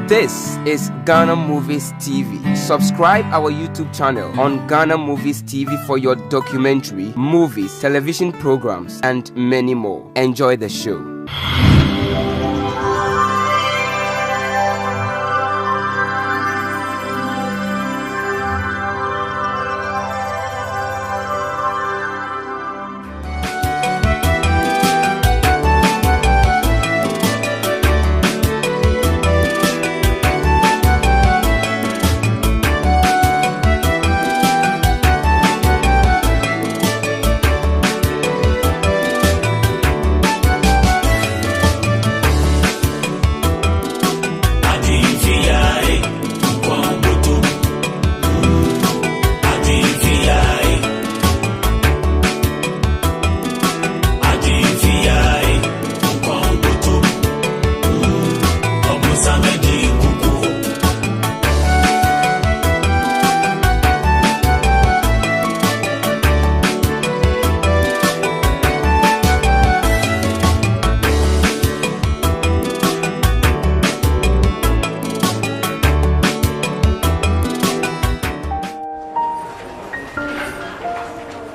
This is Ghana Movies TV. Subscribe our YouTube channel on Ghana Movies TV for your documentary, movies, television programs, and many more. Enjoy the show.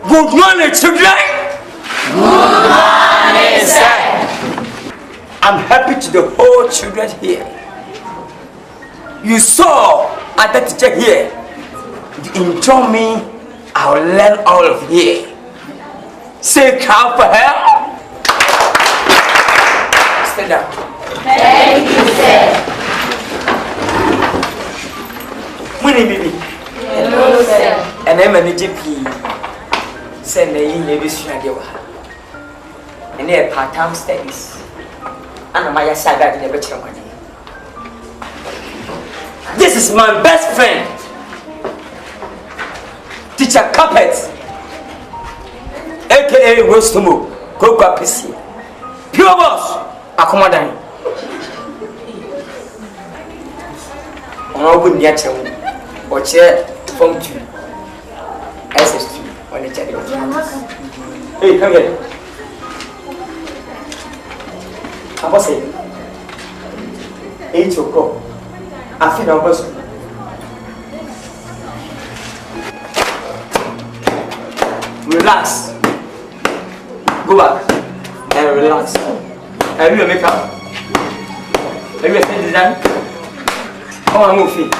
Good morning, children. Good morning, sir. I'm happy to the whole children here. You saw other teacher here. You enjoy me. I'll learn all of here. Say clap for her. Stand up. Thank you, sir. Money, baby. Hello, sir. And I'm an GP. Send me in the and they're part-time studies. And my saga in the better money. This is my best friend, Teacher Carpet, aka Rostomo, Coca PC. Pure boss, accommodate. On the other or chair from 2 SS2. Hey, come here. Apa sih? Cukup. Afi dah bos. Relax. Go back and relax. Have you make up? Have you spent design? Come on, move feet.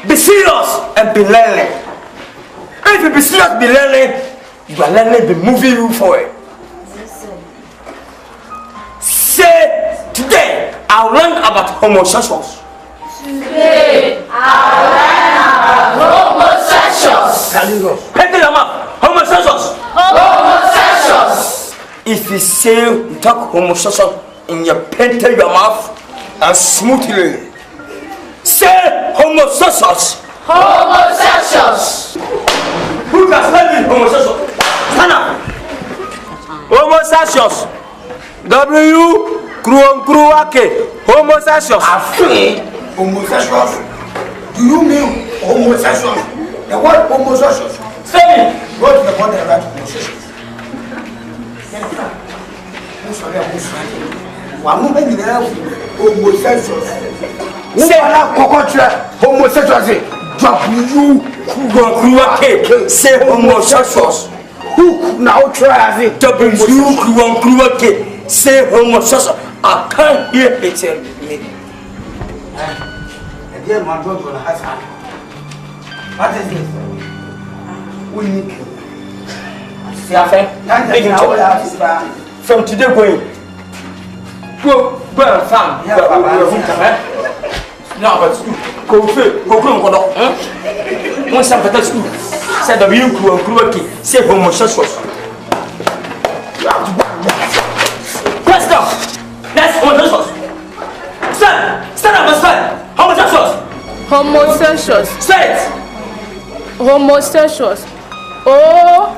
Be serious and be learning. If you be serious, be learning, you are learning, be moving you forward. Say, today I'll learn about homosexuals. Today, I'll learn about homosexuals. Paint your mouth. Homosexuals. Homosexuals. If you say you talk homosexual in your paint your mouth and smoothly. Say homosexuals. Homosexuals. Who can stand in homosexuals? Stand up. Homosexuals. W-Kruwake. Homosexuals. Afraid homosexuals? Do you mean homosexuals? The word homosexuals. Say me. Go to the body and write homosexuals. Homosexuals. Say homosexuals. Kruwake. Say homosexuals. Who now try it? W-Kruwake. Say homosexuals. I can't hear it. Dear my daughter, what is this? We need you. See, I think from today going, go and farm. Now, but go one some better school. Said the real Kruwake. Say homosexuals. Let's go. That's homosexuals. Stand up and stand. Homosexuals. Homosexuals. Say it. Homosexuals. O-M-A-K-Z.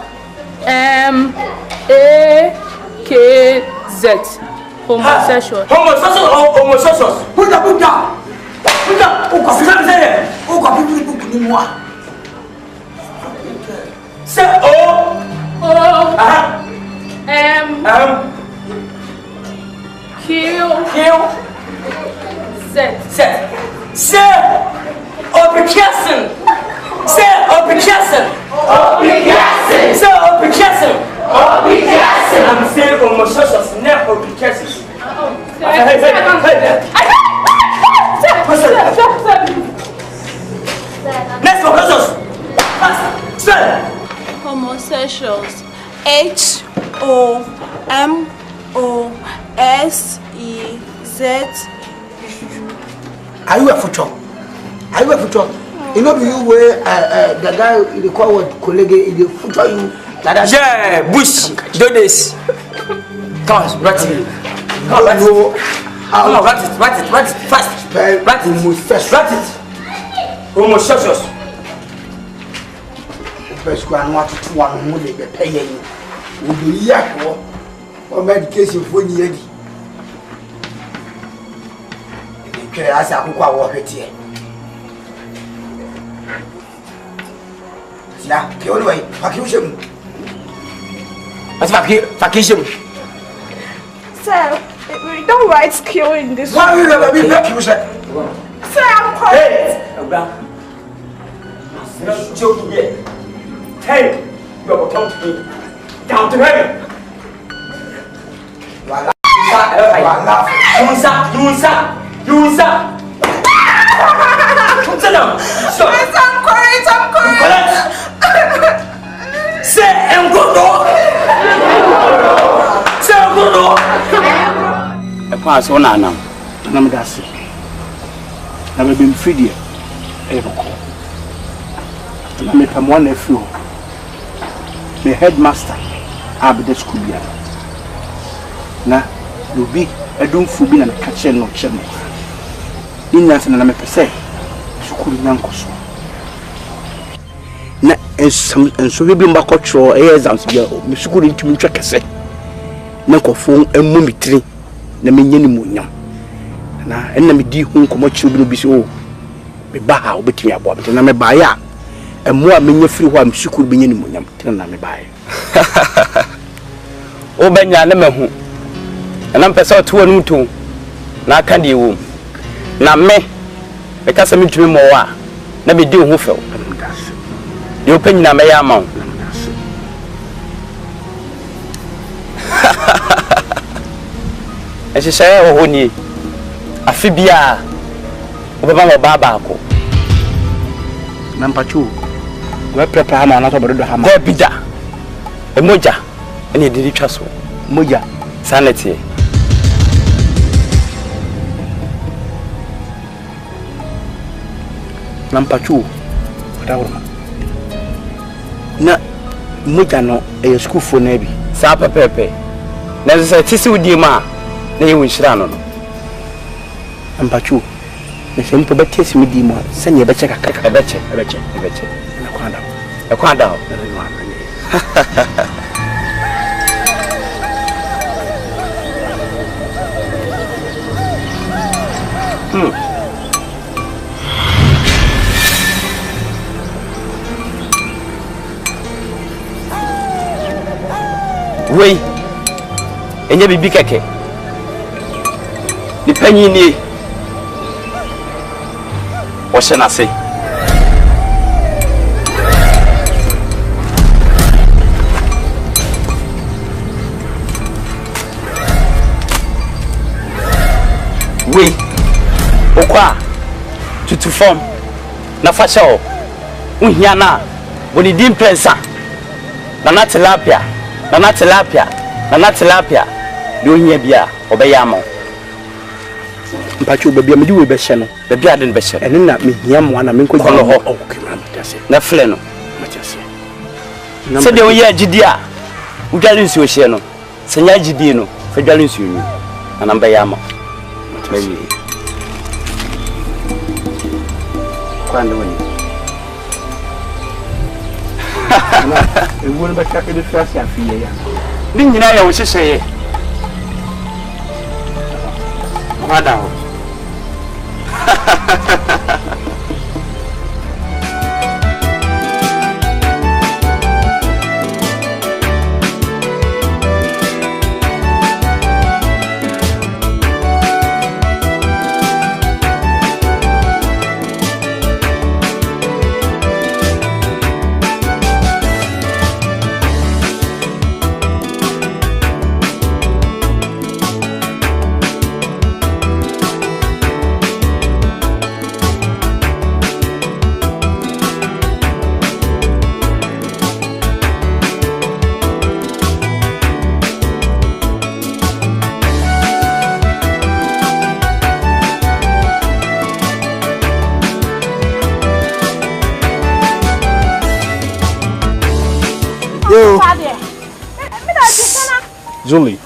Homosexual. Homosexuals or homosexuals? Put down. Say O Say Obikiasen. Say Obikiasen. Obikiasen. Say Obikiasen. Obikiasen. I'm saying homosexuals, not Obikiasen. Next homosexuals. Say. Homosexuals. HOMOSEZ. Are you a future? Are you a future? You know you were the guy in the call with colleague in the future you like that? Yeah, Bush, do this. Come on, write it. Come on, write it fast. Write it. Homosexuals. First one, what to one who they be paying. Will be yak or medication for you. As I walk it here. Yeah, kill away, vacation. What's vacation? Sir, we don't write skill in this Why one. will never be vacation? Sir, I'm correct. Hey, not joking here. Hey, you are come to me. Down to heaven. You sit down. Stop. I'm correct. Say Ngodo. Say Ngodo. A pass on Anam. Namdasi. Never been free. Ever call. I make him one nephew. The headmaster. I'll be the school year. Now, you'll be a doom for being a catcher no channel. In Nansen and I'm a per se. School Nankoso. Na and so we been back at your exams. Miss School into me track. Nanko phone and mummy tree. Na me nyeni munyam na enna me di hu nkomo chiru bi so me ba ha obetimi abo be na me ba ya emo a menye firi ho am shukuru bi nyeni munyam tena na me ba ya o benya na mahu na mpesa oto anu to na aka de wo na me ka sa mitumi mo wa na me di hu few de opanyi na me ya ma ese shaya ho ni afi bia obeba mo baba ko na mpachu we prepare na na to bodo ha ma go bida emoja ene didi twa so moja sanity na mpachu wadawro na moja no e school fo na bi sa pepepe na se tisi udi ma na yewu nshira no mpachu na se mpo betesi mi di mo sanye be cheka kaka ebeche na kwanda ekwanda Wei enye bibi keke ni panyi ni o se na se wei okwa tutu form na fasha o unhia na boni dim prensa na tilapia na tilapia do hia bia obeya ma mpachu babia medi we be hye no babia de be hye ene na me hia mo na me nko kono ho okay ma metiase na fle no metiase se de wo ye agidi a udwale nsuo hye no se nya agidi no fe dwale nsuo ni na mba ya ma metiase kwanda woni ewu ba ka de frasi afiye ya ni nyina ya wo hyehyeye wada ho Julie,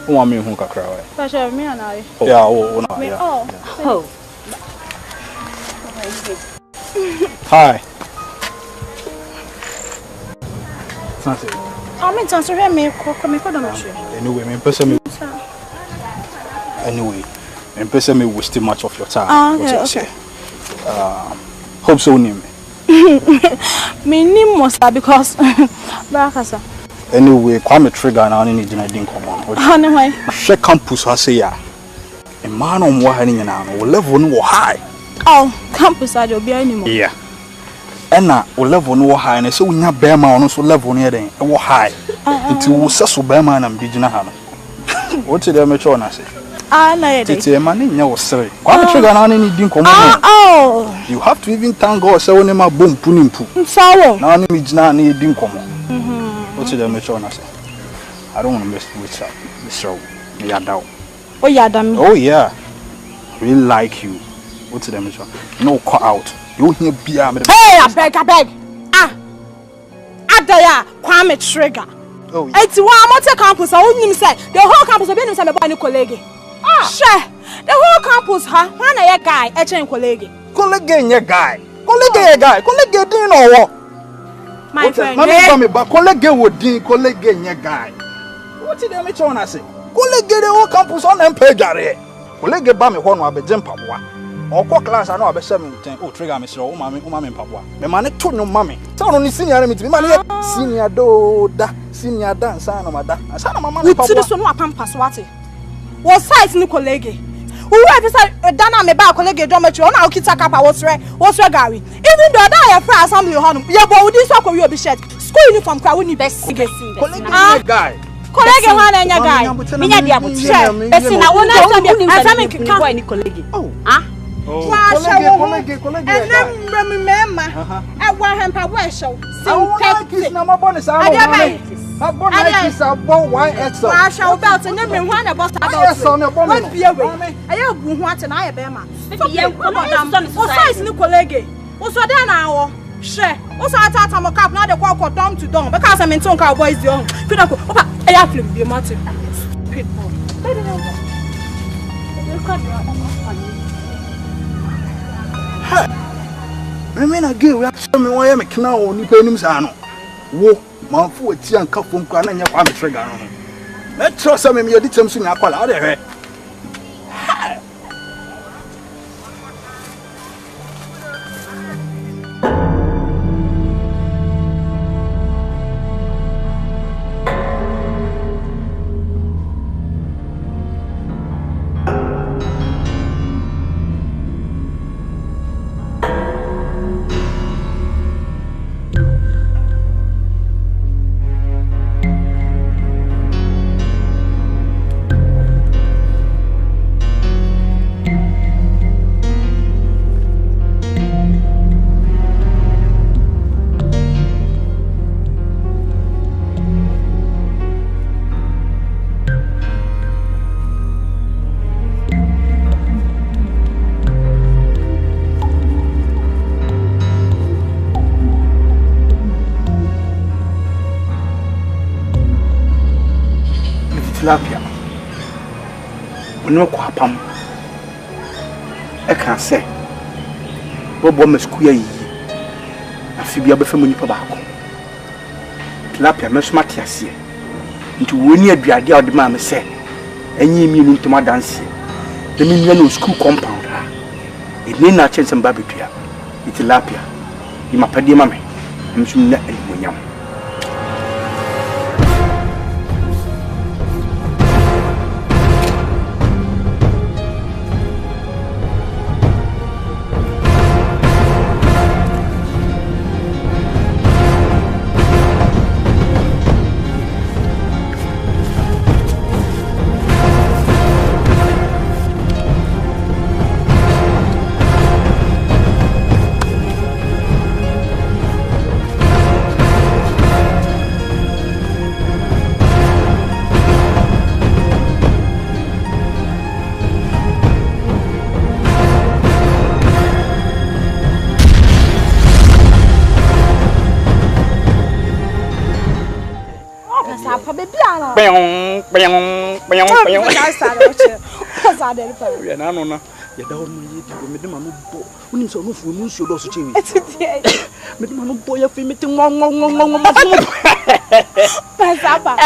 who want me who can cry? Pasha, me and I. Yeah, oh, no, yeah. Oh. Hi. That's it. I mean, to answer me, Anyway, me person. Anyway, me person me waste much of your time. Okay. Hope so name. Me name was because Barakasa. Anyway, Kwame Trigger na ni dina din common. Anyway, she campus ha say ya. E man on wo ha ni na no level no high. Oh, campus I do be anymore. Yeah. Ena o level no high na so nya be ma ono so level no den e wo high. Nti wo seso be ma na mbi gina ha no. What did me cho na say? Na ye dey. Tete ma ni nya wo sere. Kwame Trigger na ni din common. Oh. You have to even thank God say woni ma bom punimpu. Nsawo. Na ni mi gina na din common. What did me cho na say? I don't want to mess with you. Mr. Yadao. Oh, Yadam. Oh, yeah. Really like you. What's the mission? No call out. You hear beer. Hey, I beg. Adaya, Kwame Trigger. Oh, yeah. It's one campus. I wouldn't say the whole campus. I've been with my colleague. Sure. The whole campus, huh? One a guy, a chain colleague. Colleague, your guy. Colleague, do you know what? My friend. Mammy, but colleague would do colleague, your guy. What did the mission I say? Colleague, the whole campus on them page. Colleague, Bammy, one will be Jim Papua. Or co class, I know about 17. Oh, Trigger, Mr. Mammy, Papua. The man told no mammy. Sound only senior me, senior do, senior dance, and Mada. I said, Mamma, to the son of Pampas, what? Was size new colleague. Whoever said Dana me ba colleague dormitory on our kids cap was Gary. Even though I have assembly honor, yeah, but this one will be shed. School uniform crowd wouldn't best guy. Colleague one and your guy. Me ya dia but share. Person I want to be any colleague. Oh. Colleague. And then remember I want him power show. Kiss number bonus. I bought YXL. I shall belt and then one about one be away. I have what and I am. Size new colleague. Also then I share. Also I thought I'm a cap now the walk or down to down because I'm in Tonka cowboys young. I have to be a matter. People. Remain a girl, we have some way I make now on Nipponims. Wo, my foot, tea and cup from Kwana, I'm Trigger. Let's trust some of your details in our call out of her. Tilapia. No kwapam. I can say. Bobo meskuya yi. Afibia befa mu nipa baako. Tilapia mesmati ase. Nti woni aduade a odema me se. Enyi mi nu ntoma dance. De mi nua no school compound ha. Eni na chense mba betua. Tilapia. Di mapade ma me. Msum na enimonyam. Papa, baby, I know. You don't need to make when so no fool, no should also change. Make my boy a film meeting long. Passapa,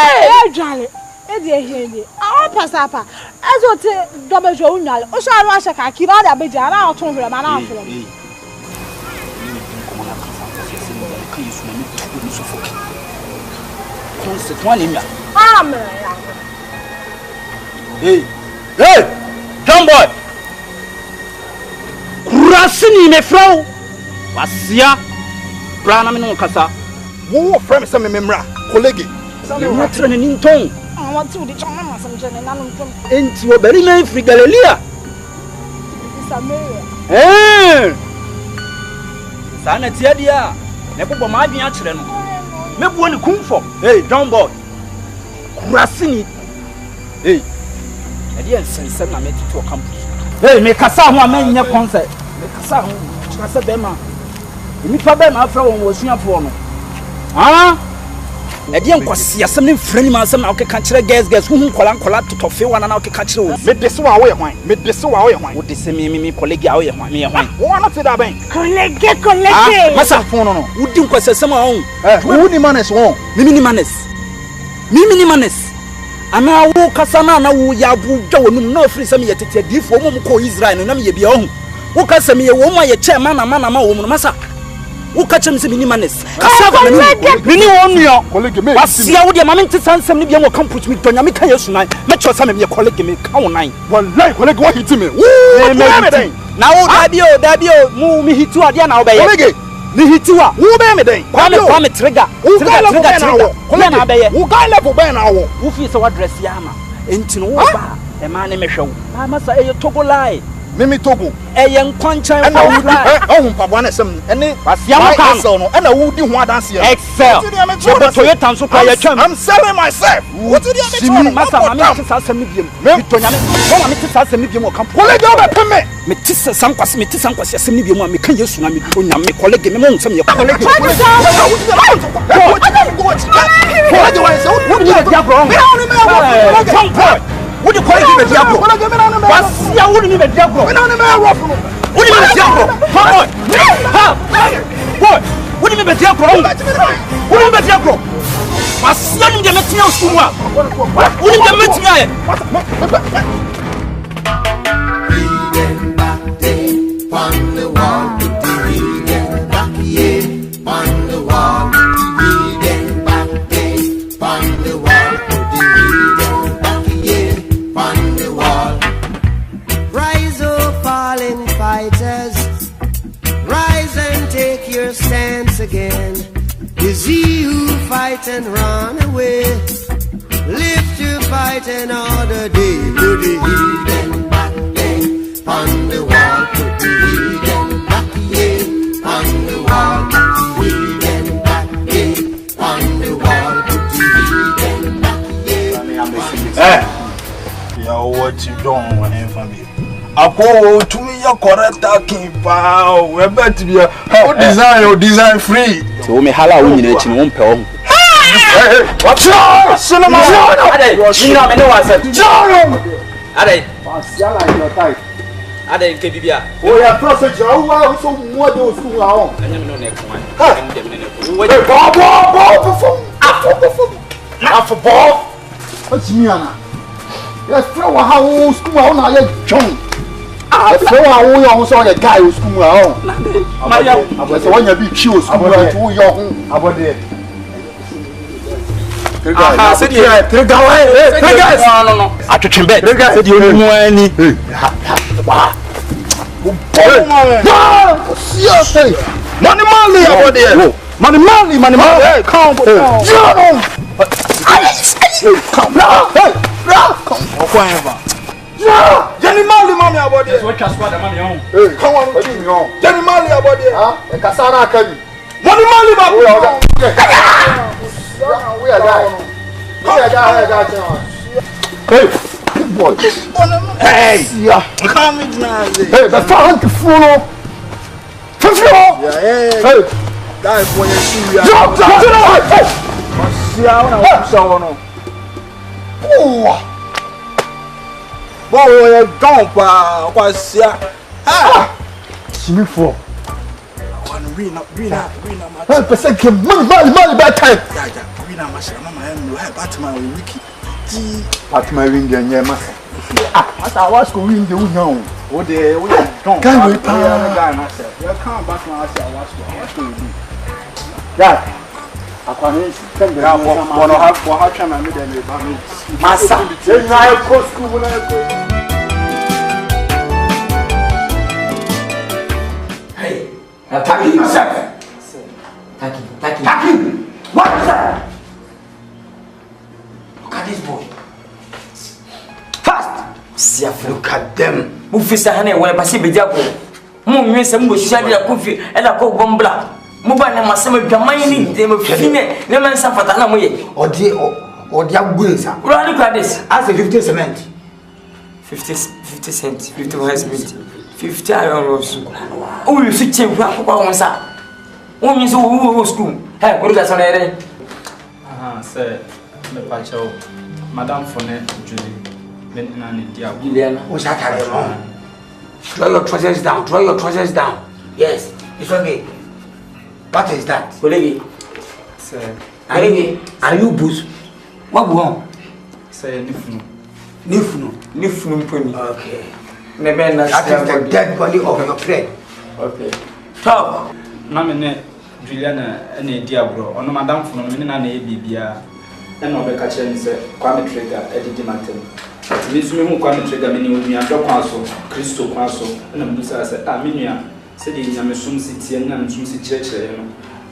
Johnny, Eddie, our Passapa, as what double journal, or shall I rush a kaki, not a bit, and I'll turn her man out for me. Hey, John boy. Kurasini me frau wasia brana me no kasa wo frame se me memra colleague me matra ne ninton I want to the chama some jene na no enti wo bari na free Galilea Samaria sana tia dia ne bobo ma adwen a kire no me buo ne kumfo hey John boy kurasini hey ade ensense na me tutu campus hey me kasa ho amanya concert me kasa ho kasa bema imi pa bema afra won wosuafo no ah edi enkwase asem ne mfrani ma asem na okeka kire guys hu nkola totofe wana na okeka kire wo me dese wa wo ye hwan me dese wa wo ye hwan wo dese me colleague a wo ye hwan me ye hwan wo na te da ben colleague masa fon no wudi nkwase asem a wo wo ni manes wo mimi ni manes ana wo kasana na wo ya bu dwa wonum na ofiri sɛ me yetete difo wo mu ko Israel no na me ye bia ho wo ka sɛ me ye wo mu aye che ma wo mu masa wo ka chem sɛ me ni manes kasa ba me ni wo nuo colleague me wasia wo de ma me nte sansɛm ne bia wo campus me donya me ka yesu nan me cho sɛ me ye colleague me ka wo nan wallahi colleague wo hiti me na wo da bio mu mi hitu ade na wo be ye colleague ni hitiwa wo be me den kwa me trigger kola na be ye wo ga level be na wo wo fi se wa dress ya ma enti no wo ba e ma ne mehwe wo ba masa e Togo lai mimi Togo e ye nkwanchan wo lai ohun pabo na sem ene wasia mo kan excel no e na wo di ho adanse ye excel wo Toyota nso kwa ye twam I'm selling myself what do you mean masa ma me tisa sem ni biem mi tonya me wo ma me tisa sem ni biem o kan colleague o be peme me tisa sankwase sem ni biem a me kan Yesu na me tonya me colleague me mo nsem ye colleague what you call it me diablo wasia wo ni me diablo we na me rough no wo ni me diablo come on ha boy wo ni me diablo wo ni me diablo wasia ni de metia osumu a wo ni de metia e on the wall put the reading back here on the wall reading back there on the wall put the reading back here on the wall. Rise up fallen fighters, rise and take your stance again. Is he who fight and run away, live to fight another day. Put the reading back there on the wall put the reading back here on the wall put the reading back here on the wall put the reading back here. Yo, what you doing when I'm from you? I go to me your correct talking power. We better be a design free. So me hala wo nyina chi no mpe wo. Hey, what's up? Cinema. Ade, you know me no was it. Ade. Pass like your type. Ade nke bibia. Oh yeah, process you wa so mo de school ahon. Anya me no next one. Hey, ball. After what's me ana? Yes, throw a house school ahon na ye John. Throw a wo yo so ye guy school ahon. Maria, abo so wanya bi chiwo school ahon wo yo ho. Abode. Aha, said you trigger no. Atwetwe bet. Said you mu ani. Wow. Seriously. Money about there. Money. Hey, come on. Come on. Hey, come on. Jenny Mali about there. What just what the money on? Hey, come on. Jenny Mali about there. Huh? Kasara Kali. Money about there. We are guys. Hey, boy. Hey, yeah. Come in now. Hey, the phone to follow. Hey, that boy is serious. Drop. sia na wo so no. Oh. Bo ye don pa kwa sia. Ah. Simi for. One win ma. Hey, person ke money bad time. Ja. Win na ma shira mama em lo hey Batman we wiki. Ti Batman win de nye ma. Ah, asa was ko win de unya o. O de we don. Can we pa guy na say. You can't Batman say was ko win. Yeah. Akwani send ya wono ha twa na me de me ba me. Masa. Say na ko school na ko. Attack himself. Attack him. What is that? Look at this boy. Fast. Look at them. Mufisa hane wala basi bejako. Mu nwese mbo shade ya kofi ela ko bombla. Mu ba na masema dwaman ni de mafine ne man safata na moye. Odi agbuensa. Look at this. As a 50 cement. 50 cents. 50 cents. 50 iron rods. Oh, you see, cheap. What sa? Oh, you so school. Hey, what is that? Sonere? Sir, me pacho, Madame Fonet, Julie, Benani Diabo. Juliana, what's that? Draw your trousers down. Yes, it's okay. What is that? Colleague. Sir. Are you boost? What wrong? Sir, Nifunu pony. Okay. That is the dead body of your friend. Okay. Talk. Namene Juliana and Diablo, or no Madame from Minna Bibia, and Obeka Chen said, Kwame Trigger, Eddie Martin. Miss Mimu Kwame Trigger, many with me and Dog Council, Christo Council, and Musa said, Aminia, said in Yamasum City and Sumsi Church.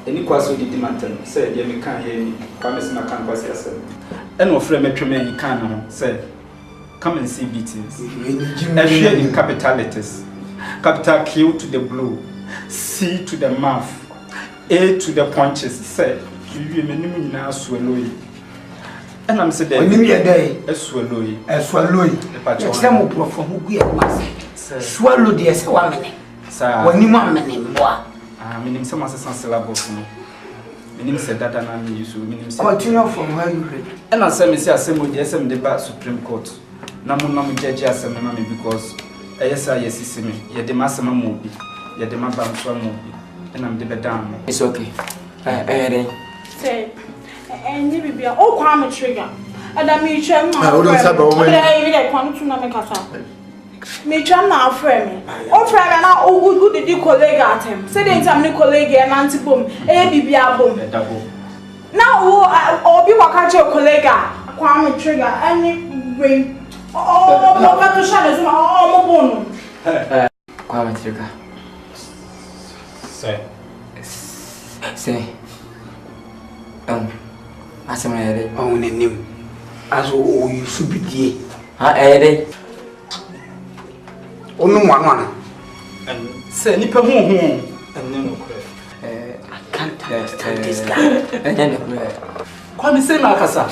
Any Quaso di Martin said, Yemi can't hear me, Kwame Smakan was yourself. And no friend Metrome Cannon said, come and see beatings. And share in capital letters. Capital Q to the blue, C to the mouth, A to the punches. Said, you mean now swallow. And I'm saying, when you are there, a swallow. Some from who we are. Swallow the S 1 minute. Sir, when you want me more. I mean, some as a syllable for me. Meaning said that I mean, you should continue from where you read. And I said, Mr. Assembly, yes, I'm the back Supreme Court. Namu judge Assembly because yes, me. You're the master movie. You're the Mabam movie. And I'm the bedam. It's okay. Say, and you be all Kwame Trigger. And I mean, I wouldn't have a woman. I want to make a me chum now, friend. Oh, friend, and now, oh, good did you colleague at him? Say, then some new colleague and anti boom, a boom. Now, I'll be what catch your colleague, Kwame Trigger, and bring all the shadows all more. Kwame Trigger. Say, as I'm ready, own a name. As all you should be dear. I only one. And say, Nipper and then I can't stand this guy. And then Kwame say, Macassa.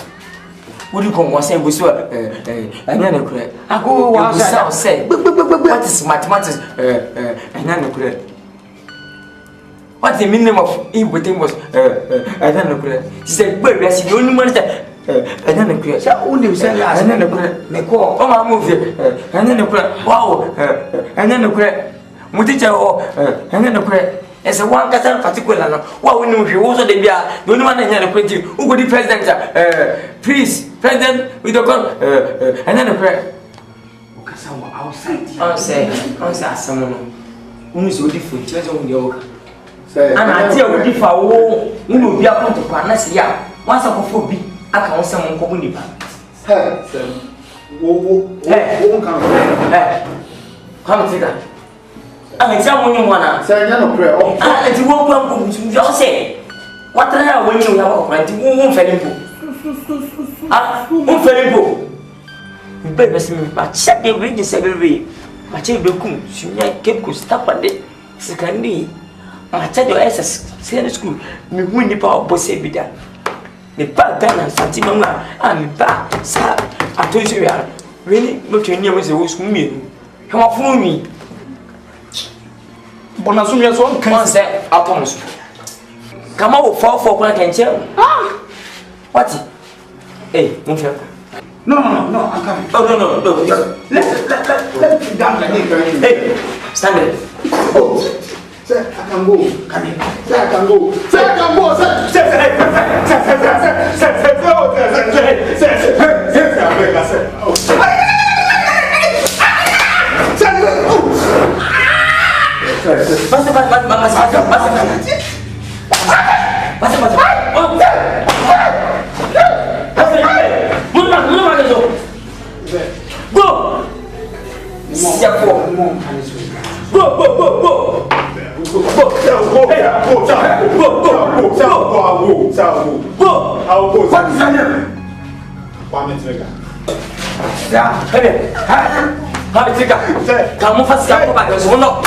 Would you come once and was and then a credit? I go was say, what is mathematics? And then a credit. What the meaning of everything was and then a credit. She said, but that's the only one that and then a credit. So only say last and then a credit. Make call, oh, I move here and then a credit. Wow, and then a credit. Mutija, and then a credit. As a one cat particular, what we know, he also the beer, the only one in the credit. Who could the president? Please, president, with the gun, and then a prayer. Outside, someone who is with the church on yoga. And I tell you, if I won't, you will be up to Panasia. Once I go for B, I can't summon Communipa. Come to that. I tell you one, sir, no prayer. And you won't come to your say. What the hell when you have a friend? You won't fail him. Won't fail him. Baby, but check the wages every week. I check the coon. She kept stop at it. Secondly, I tell your SS, senior school, me win the power of Bosse Bida. Me back down and Santimana, and me back, sir. I told you, really, look in here with the host me. Come up for me. Bonasumia so can say upon us. Come out for can tell. What? Hey, move here. No, I'm coming. Oh, no. Let down. Hey, stand there. Oh, sir, I can go. Come here. Sir, I can go. Sir, I can go. Sir, Kamu pasti aku pakai semua.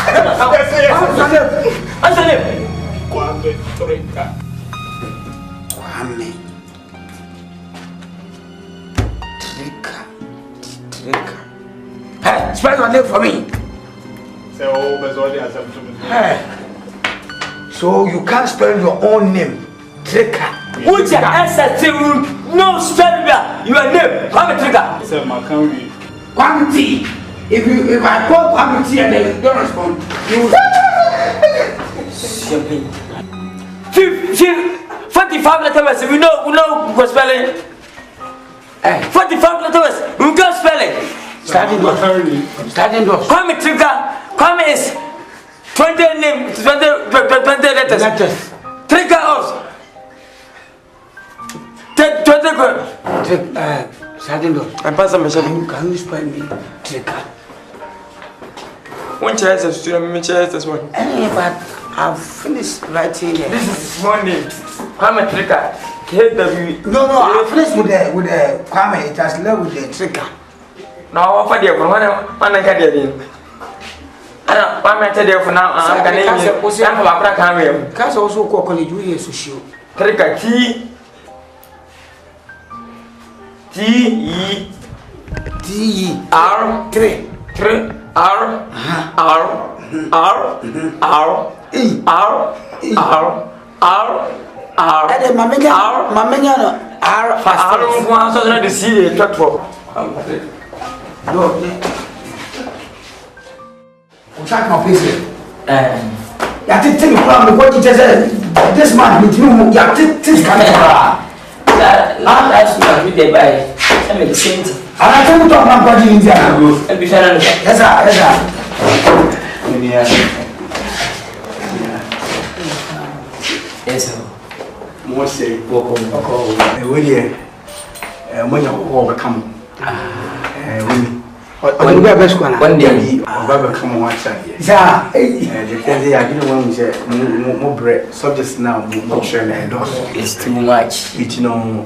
Kwame Trika. Hey, spell your name for me. Hey. So you can't spell your own name. Trika. Which answer to no spell your name? Kwame Trika. Sir, my country. Kwame T. If I call Kwame T and they don't respond, you will 45 letters. We know spelling. 45 letters. We can spell it. starting doors. Kwame Trika. Kwame is 20 names, 20 letters. Trika us. 20 Starting doors. I'm passing my Can you spell me Trika? one chance is student, this one. But I've finished writing it. This is one name. Kwame Trika. KW. No, I finished with the Kwame. It has left with the Trika. No, I offer the one I get it in. I'm tell you for now. I'm going to Cause also call college we so show. Trika T E R 3 R Ade mamenya no R fast. I don't want to see the truck for. No. Check my face. Ya tell me what you just said. This man with you, ya this camera. Last year we did buy some of the same thing. And I told you to my body in India. Yes, sir. Yes, sir. More say, walk on. When you come. When you best one day, Baba come one side. Yeah, depends. I didn't want to say more bread. Subjects now, more share and it's too much. You know,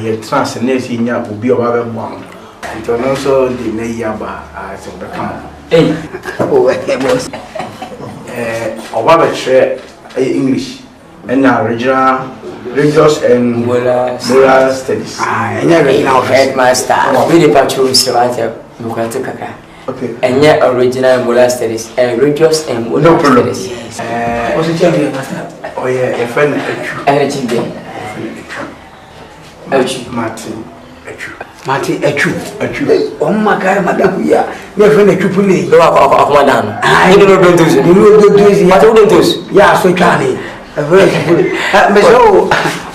your transcendence will be a Baba bomb. It was also the Nayaba as of the come. Hey, boss. Baba share English and original religious and moral studies. And you're headmaster. We the patrol survivor. Okay. And yet original moral studies and religious and moral studies. What's the champion, master? Oh yeah, a friend. Martin Echu. Oh my God, madam, we are. My friend Echu Puli. Go up, madam. I don't do this. You don't do this. What do this? Yeah, so Charlie. A very good.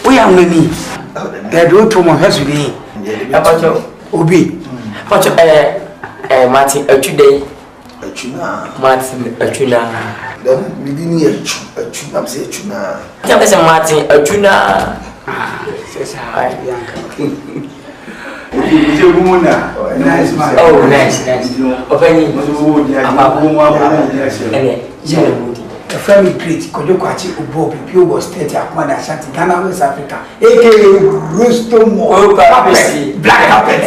We are many. They do to my husband. About your Obi. But Martin Echu Martin Echuna. Then we didn't hear Echuna. Say Echuna. Tell us Martin Echuna. Says hi, Bianca. Nice man. Oh, nice. Opening. The family great. Kodokwachi Ubo, Pio was 30 Akwana Shanti, Ghana, West Africa. A.K.A. Rustomo. Black Carpet.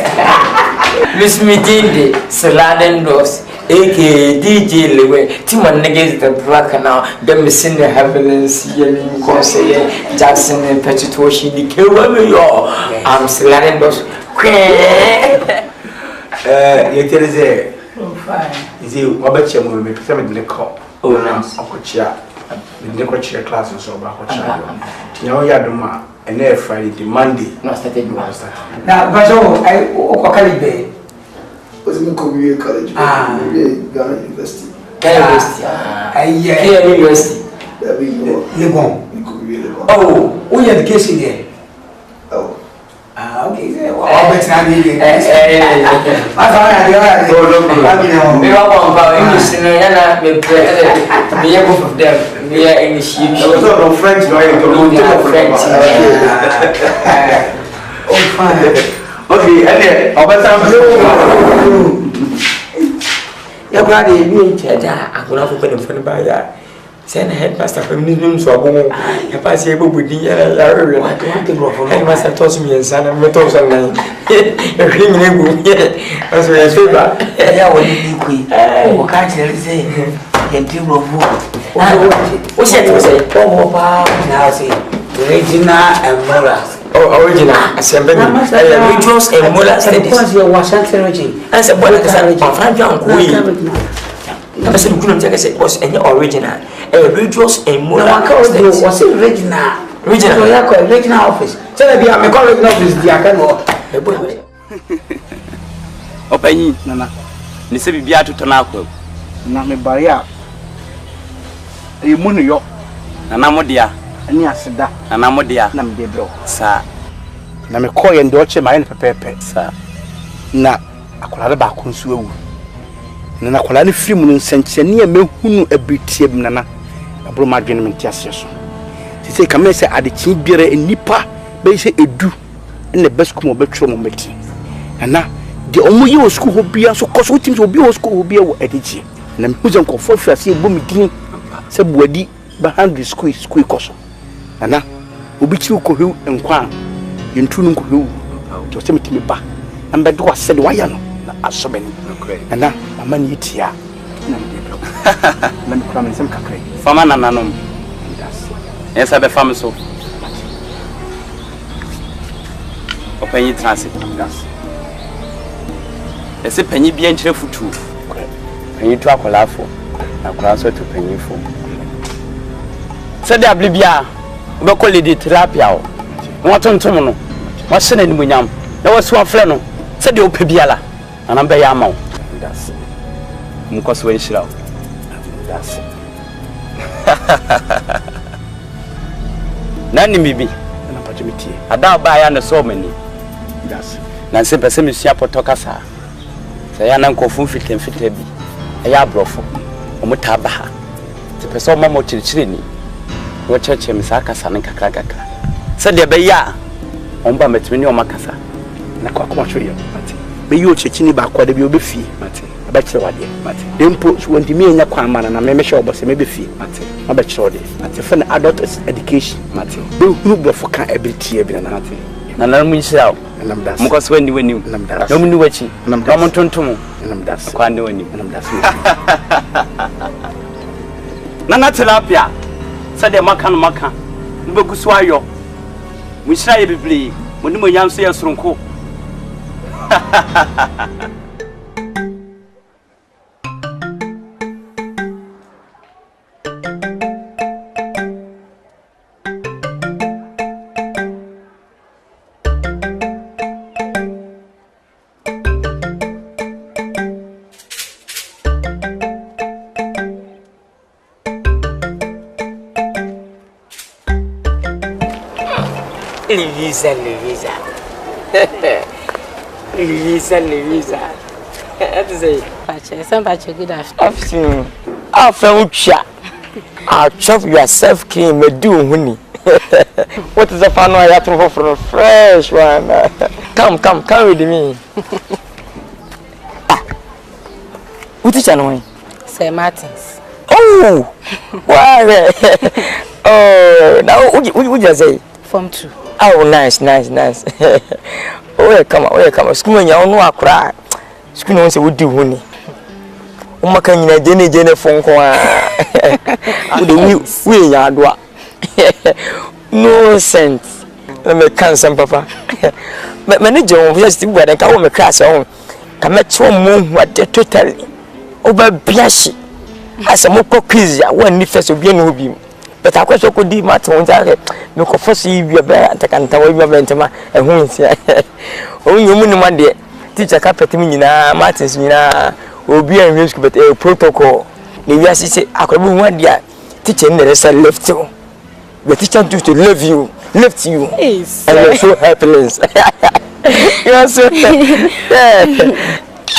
Miss Midinde, Saladen Ross, a.k.a. DJ Lewe, Timon against the black now, the missing the ambulance, yelling, Conseil, Jackson, and Petitoshi, the Kill. I'm Saladen Ross. You tell us, is it Robert Chemo, make some liquor. Oh, nice. Okochia, the liquor class or so, Bakocha. You know, Yaduma, and then Friday, the Monday. No, started you answer. Now, but I Calibe. Was in Korea College. Ghana University. University. That we go. Oh, we education there. Oh. Okay. Well, but now we get. Send headmaster feminism so I pass able to be headmaster told me and son and metals and as we are. Can't say, what's it to say? Now say, Regina and Mola. Oh, original assembly. Rituals and Mola studies. You was something. I said, what is that? I said, you couldn't take it was any original. Rituals and Mola studies. Was it original? Original office. Tell me, I'm a college office. The Open Nana. Nisibi Bia to Tanako. Name Baria. You moon yo. Anamodia. And Yasida. Anamodia. Nam de bro. Sir. Name Coy and Doche, my pepe, sir. Na, I could have a back on Sue. Nana Colani film in Sentenia, me who a bit nana. A broma gentleman tiasis. She say, come and say, I the cheap beer in Nipa, they say, a do, and the best come over trouble meeting. And now, the only your school will be so cause what things will be your school will be a editing. And I'm who's uncle for first year boom meeting, said Weddy behind the school course. And now, will be two cohu and quan, in Tunum cohu, to send me back. And by do I said, why you know, so many. And now, a man eat here. Let me come in some cacre. Faman and Nanum. Yes, I have a family so. Open your transit. Yes, a penny be entry for two. Penny to a colafo. A class to penny for. Said the Ablibia, Bocoli de Terapia. What on Tomono? What's in William? There was one flannel. Said the Opibiala. And I'm Bayamo. That's Mukosway Shroud. That's Nanny maybe an opportunity. I doubt buy under so many. That's Nancy Pessimisia Potocasa. Say an uncle Funfit and Fitabi. A yabrofo. Omutabaha. The person Momo Chilchini. What church Misaka Sanaka Kagaka. Said the Baya. Omba Metwini or Macassa. Naquaquatrio. Be you chitchini back what they will be fee, Matty. I bet you what, Matty. Then put when the me and Yaquaman and I may sure, but maybe fee, Matty. I bet you Matty. For an adult education, Matty. Do who for can every tear be an Matty. And I'm myself, and I'm that. Because when you and I'm that. No one watching, and I'm Ramon Tontomo, and I'm that. Quite knowing you, and I'm that. Nana Tilapia said the Macan, Nubocuswayo. We say be play when you young say a strong. Louisa. What is it? Somebody good afternoon. I'll chop yourself clean, me do honey. What is the fun I have to for a fresh one? Come with me. What is your name? Sir Martins. Oh, why? Oh, now what you say? Form 2. Oh, nice. Oh, come. School and you know cry. School wants to do honey. Oh, can you Jenny phone call? We yard no sense. Let me cancel, Papa. But manager just do what I call my class on. Come at one moon, what totally over Biashi. As a more quiz, one if there's a bien will be. but I question could be matter on that. No, for first you be a bear and take and tell you about Tama and who is here. Oh, you mean one day, teacher carpet me na Martins Mina will be a music, but a protocol. Maybe I say, I could be one day teaching the rest left you. The teacher to love you, lift you, and you're so helpless. You're so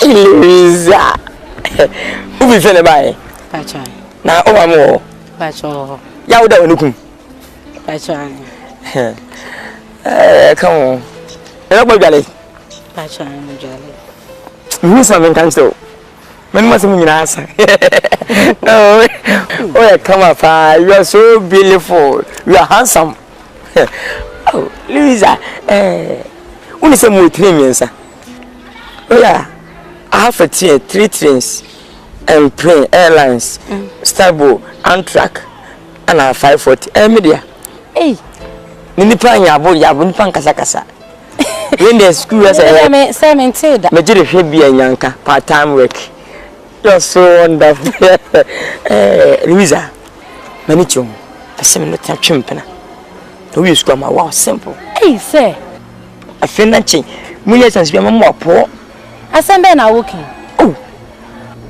Lisa. Who be feeling by? Now, oh, I'm more. Yauda looking. Come on. Everybody. You something can so. Man must mean answer. Oh, come up. You are so beautiful. You are handsome. Oh, Lisa. Only some more 3 minutes. Oh, yeah. I have a tier, 3 trains and plane, airlines, Starboard, Amtrak, and I 540. Media. Hey, Ninipan Yabun Pankasakasa. When the school as a Simon said that Major should be a Yanka part time work. You're so wonderful. Louisa, Manichum, a similar champion. The wheels come out simple. Hey, sir, a friend and chain. Millions and swim more poor. I send Ben are walking. Oh,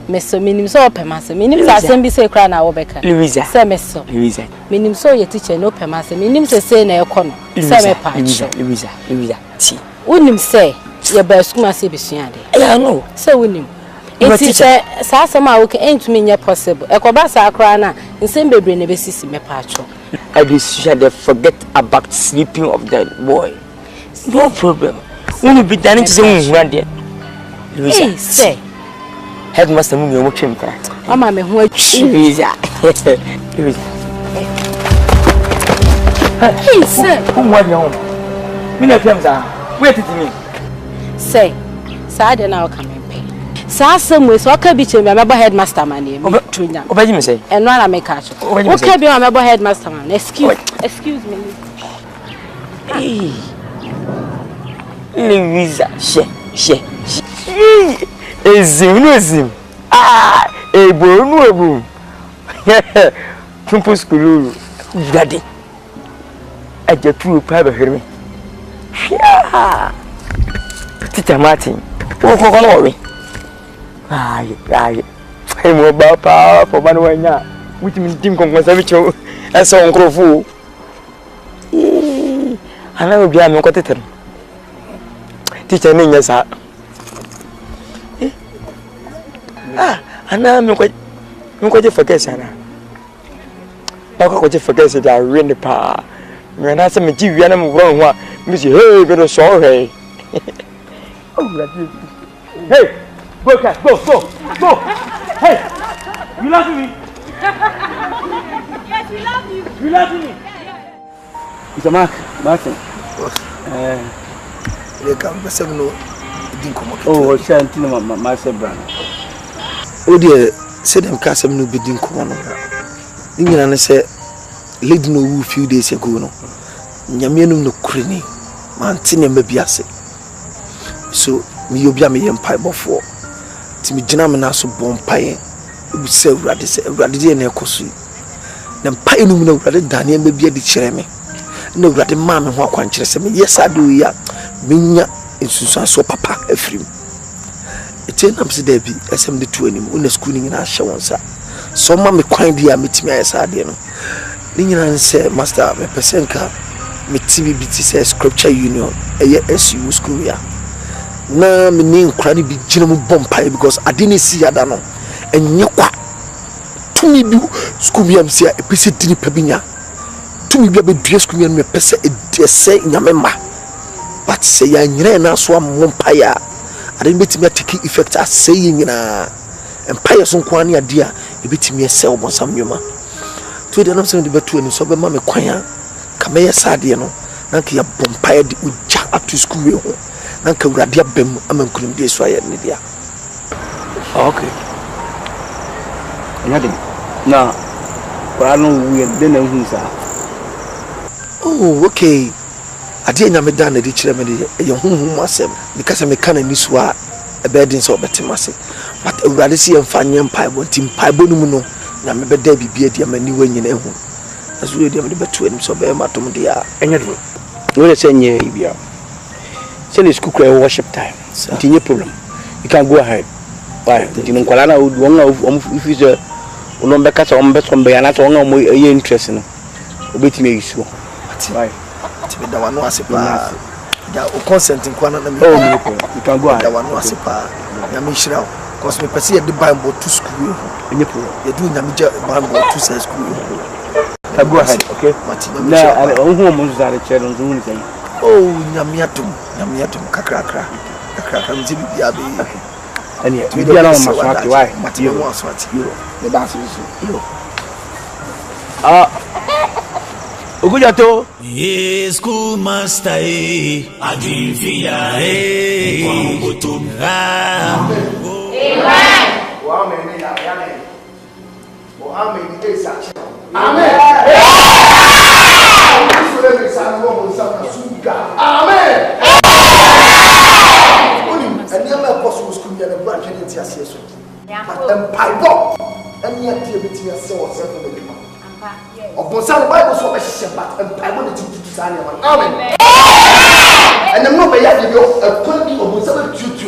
Mr. Minim so permass, Minim assembly say crown our Becca. Louisa, Semester, Louisa, Minim so your teacher no permass, Minim say na corner. Louisa, see. Wouldn't say your best must be signed. I know, so wouldn't. It is a Sasama who can to me possible. A cobasa crana and same baby never sees me patch. I decided to forget about sleeping of the boy. No problem. We will be done to say one day. Louisa, say, Headmaster Mummy, what you I'm a man who is Louisa. Hey, sir, whom one young Mina Pamsa, where did you mean? Say, sad and I'll come and pay. Sassam was what could be to remember headmaster money. What you say? And run a make catch. What can be remember headmaster man? Excuse me. Hey, Louisa, she. Ezim. Ah, a boom. Tumpo school, daddy. I get through private hearing. Yeah, Tita Martin. Oh, worry. Aye. I'm about power for one way now. Which means Tim Conservatory and so on. Crofu. I never be a no cotter. Teacher Ninja, sir. And I'm going to forget, Sana. I'm going to forget that I win the power. When I say, you are wrong, what? Monsieur, hey, better sorry. Hey, go. Hey, you love me? Yes, we love you. You love me? Mr. Martin. They come for 7 no. Oh, Shantina, myself, brother. Oh dear, said them Cassim no bidding corner. England said, lady no few days ago. No, Yamianum no crinny, Mantina Mabiase. So, me Yobiami Empire before. Timmy Janamana so bomb pie. It would say Raddy and Ecosu. Then Pionum no rather Daniel may be a cheremy. No rather mamma who quanches me. Yes, I do, ya. Minya in Susan so papa, a free. It ain't up to Debbie, SM the 20 when the schooling in our show on sir. So, mammy, quite dear, meet me as I did. Lingan said, Master, my Pesenka, me TVBT says Scripture Union, a SU school. Na me name crani bi jinemu bompire because I didn't see Adano and Yakwa to me be school MC a pese dini pabinya to me be a dress school me pese e say nyamema but say ya nyina na so bompire I didn't bet me take effect as saying na empire so kwani adia e betimi ese obonsam nyoma to the no say the betu ani so be ma me kwan ka me yesade no na ka ya bompire di uja up to school we ho Uncle Radia Bem, I'm a good day, so I am Lydia. Okay. Nothing. No, but I know we have dinner. Oh, okay. I didn't have done a rich remedy, a young myself, because I'm a can of this war, a bed in so better myself. But a radici and fine young pie, want him pie bonumo, and I'm a baby beard, I'm a new one in a home. as we dem the between so be matom dia enye do no say nye bia say the school cry worship time it no problem you can go ahead why you know kwala na won if is uno mbeka so mbeso mbe yana so won ye interest no obetime yisu why ti be da wano asepa ya o consent nkwana na me you can go ahead da wano asepa ya me shira cause me person the Bible to school enye problem you do nyamija Bible to school go ahead okay na who mo zare chero nzuni sai oh nyamiatum kakra mzibi bia be ani bia na maswati why mati mo aswati yo the dance yo Ogujato school master adivia kwambutum Amen. Wa me ni ya ne Mohammed Isa Amen. Amen. And you may possible school and a branch in TSS. And Pibo, and yet you be yourself of the human. Upon some Bible, so much Shabbat and Pibo to Sanya. Amen. And I'm not by a quality of several tutu,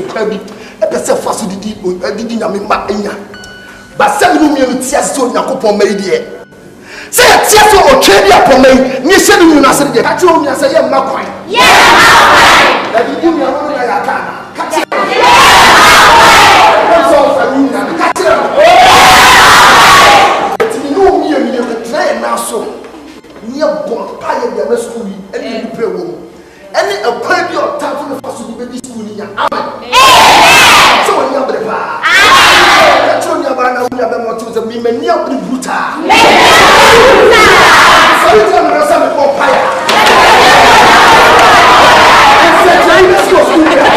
a person fast to the didn't but some new TSS Yakopo made it. Say a teacher or trade upon me, near sending you as a catch on me as I am not quite. Yeah, that you give me a woman like a can. Catch it. That's all for me. Catch it. But you know me and you try now so. Near born, I am the school and you pray woman. And a baby or time for the first to be school in your arm. So when you're the bar, that's on your banner, we have the motives of me, many of the brutal. So you tell me what's up for fire. And say, let's go school here.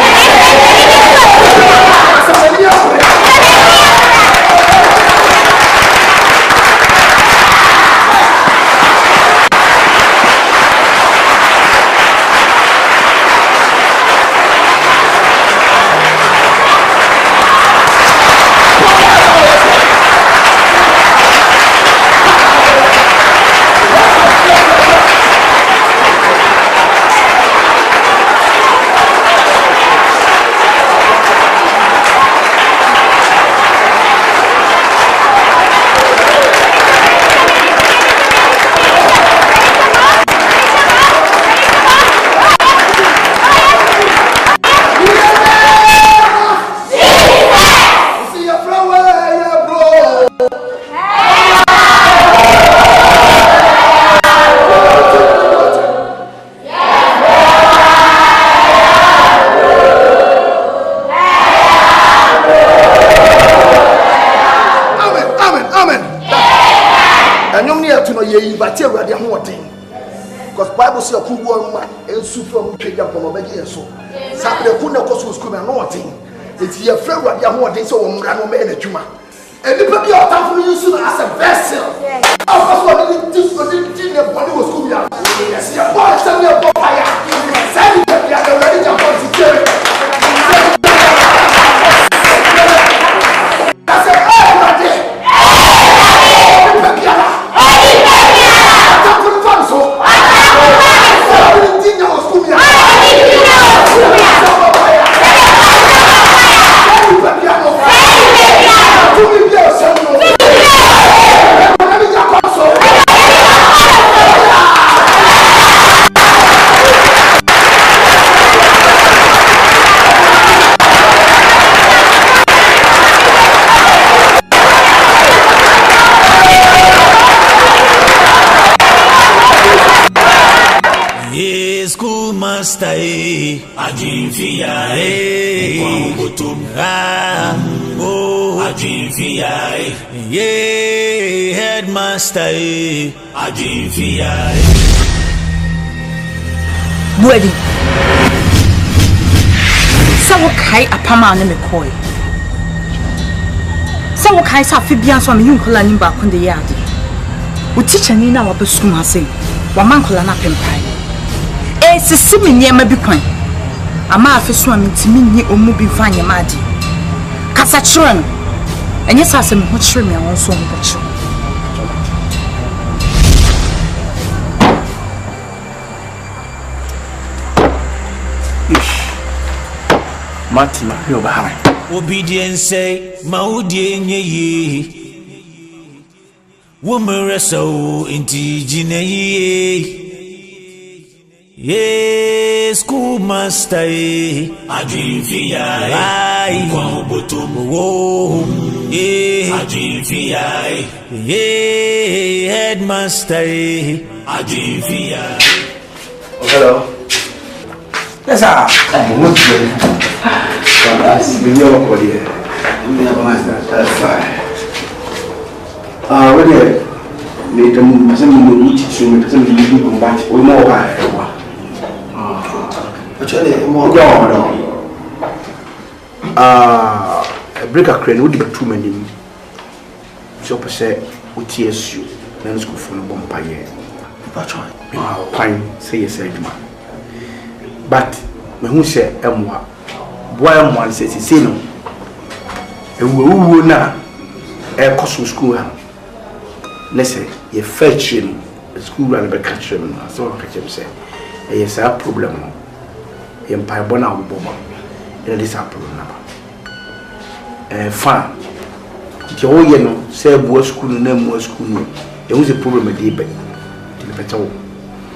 Because Bible says a cool woman and super trigger from a baby so. Saturday couldn't cost school and nothing. It's your friend what you're more than so on a tumor. And the baby are time for you soon as a vessel. Of course, what did your body was cool. Yes, your boy send me a fire. Send me a ready to concentrate. That's a Master, Adivia, Kwambutum, Adivia, yeah, Headmaster, Adivia. Ready. So kai apama na me koi. So kai sa fibia so me yunkola nimba konde yadi. Wo teacher ni na wa besum ase. Wa mankola na pempai. Sisi mi nyema bi kwan ama afeso amintimi nyi omu bi fanye madi kasa chiro no enye sase me ho chiro me awon so mo chiro Martin, you're behind. Obedience say, Maudie, ye. Woman wrestle into Gine. Yes, schoolmaster. Adivia, I want Adivia, headmaster. Adivia. Hello. Yes, sir. That's fine. Really, later, some breaker crane would be too many. So, per se, with TSU, then school for the bumpire. Fine, say yes, man. But when who say, boy, one says, it's no. And we now a cosmo school. Let's say, you fetch him, the school and the catch him. So I can say, yes, a problem. Empire Bona Boba, and this a problem. Fine. The whole year, no, say, boy school, no more school. There was a problem with the bed. The better,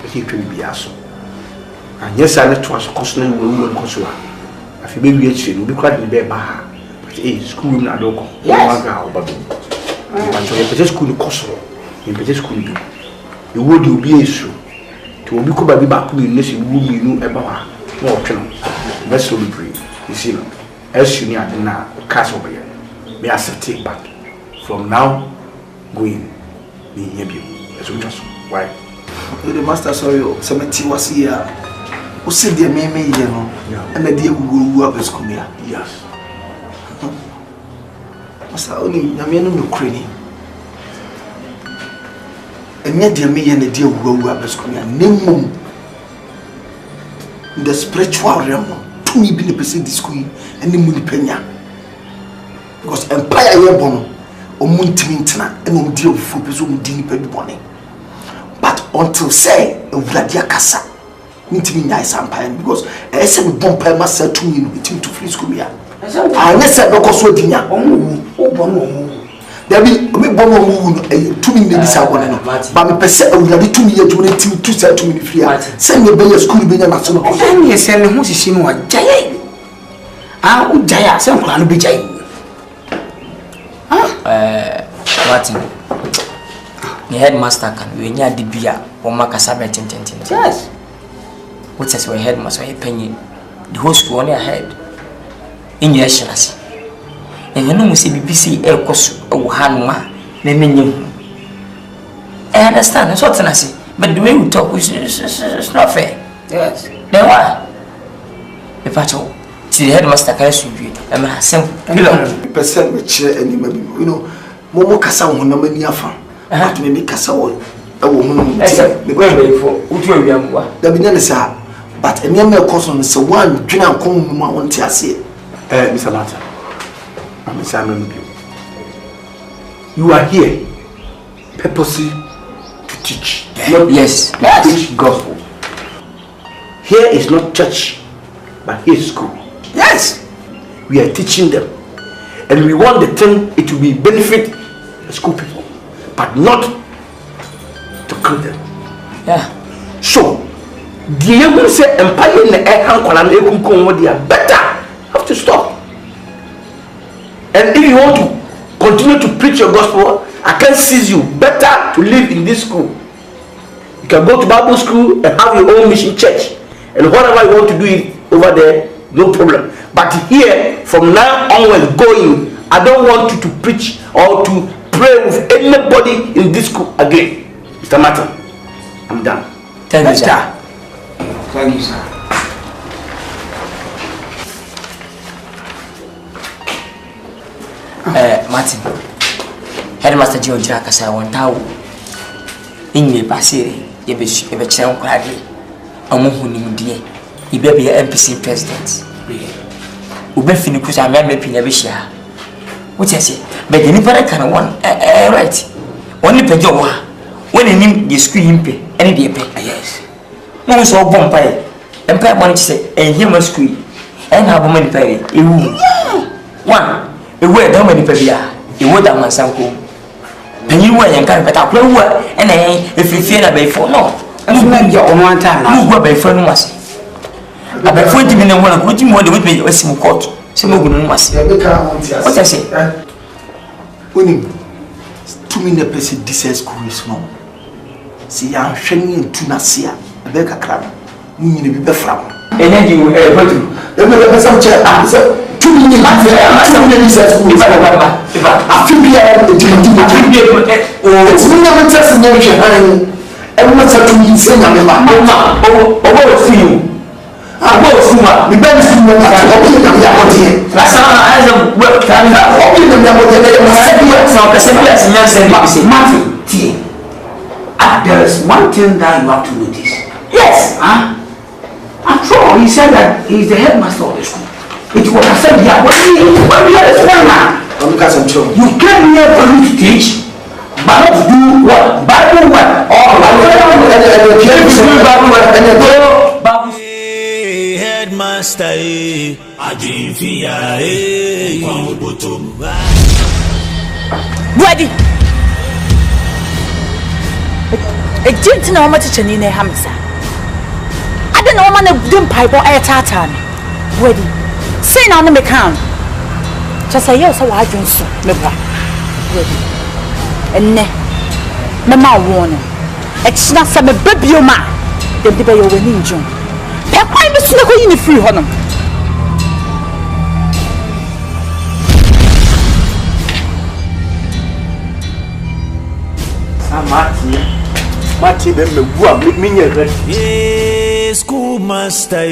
he could be asked. And yes, I let us costly woman consular. I feel maybe it will be quite in bed. But a school not local. Yes, but you school cost in the school. You would be a issue to be covered back in this room you know about more channel. Best will be brave. You see, as you near the now, cast over here. May I take back from now going in your view. As we just why? The master saw you, Samati was here. Who said the meme, you know, and the dear who up as come here. Yes. Master only Yamian Ukraine. And yet, dear me and the dear who up as come here. Name the spiritual realm, to me be the person this queen and the Munipena. Because Empire Airborne or Muntimintina and on deal for presumed dinner bonnet. But until say, Vladia Casa. Meeting nice empire because I said Bompa must say to me between two free school here. I said no cost with dinner. There be bomb to me maybe someone, but me per se already 2 years to say to me free. Send me by school being a national. And yes, send who's she no Jay. Ah, Jaya, some plan to be Jay. Martin, the headmaster can be near the beer or Macasabet. Yes. What says we headmaster a penny? The whole school on your head. In your shares. And you know, we see BBC air cost or Hanma, menu. I understand, that's what I say. But the way we talk is not fair. Yes. Then why? The patrol. The headmaster carries you. I'm a simple. Percent which any maybe, you know, Momo Casa on no many of them. But maybe Casa a woman. The way for Utu. But a mere cousin is one dinner come on Tiasi. Mr. Martin, I'm Simon. You are here purposely to teach. Yes. Teach gospel. Here is not church, but here is school. Yes. We are teaching them. And we want the thing it will be benefit the school people, but not to kill them. Yeah. So, the young say empire in the air they are better have to stop. And if you want to continue to preach your gospel, I can seize you. Better to live in this school. You can go to Bible school and have your own mission church. And whatever you want to do it over there, no problem. But here, from now onwards, going, I don't want you to preach or to pray with anybody in this school again. Mr. Martin, I'm done. Thank you, sir. Thank you, sir. Martin, Headmaster George Rakasa won tau. In ye passere, ye be chan craggy. Amohu nimudie. He be MPC president. Ube finikus a man making a bishia. What I say? But the Nipper can one, right? Only Pejoa. When a name you scream pay, any day pay. Yes. No so bumpy. Empire money say, and here must school. And how many pay? One, a word, how many pay? A word that my son go. And you were and can't but I play work, and if you fear a bay for no. And maybe your own one time, you go by friend must. I bet 20 minutes one, what you want with me, a small court. Some must. What I say? Winning 2 minutes per se this school is small. See, I'm shining to Nasia, a baker crab. You need to be from. And then you will put you. Some chair answer 2 minutes. I feel it's never testing you. Everyone's a 2 minutes. Oh, see you. I will see my the best thing that I open them down here. That's how I have work time. Open them down here. Martin, there is one thing that you have to notice. Yes. After all, he said that he is the headmaster of the school. It was said here. When we are the now. You came here for me to teach, but not to do what? Bible work. Headmaster, Adivia, Ready. A gentleman, how much in a hamster. I don't know, man, a dim pipe or a tartan. Ready. Say now, the can. Just say yes, I drink so. Ready. And ne, Mamma warning. It's not some baby, your ma. Then the baby will need you. Why must you go in the free honor? Martin, then the work with me. Yes, school master,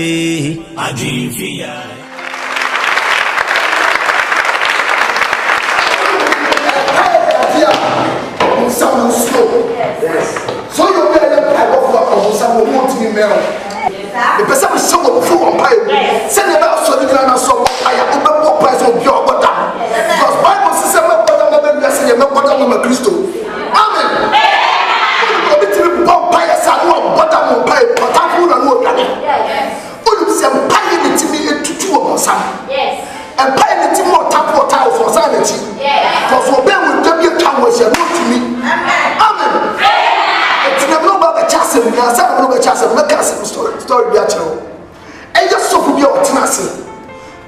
Adivia. Someone slow. Yes. So you're going to have a someone wants me married. The person is someone full of fire. Send them out so they can also fire. Open more price of your bottom. Because Bible says, I'm not bottom of the blessing, I'm not bottom of the crystal. Amen. I'm going to be vampires and no bottom of fire, but I'm going to know that. Only some pie in the me to 2 of us. Yes. And pie in the more tap water for sanity. Because for them will be a town was your note to me. Amen. It's the number of the chassis, and I said, I'm not a chassis, I'm a story be a child. And just so for your tenacity.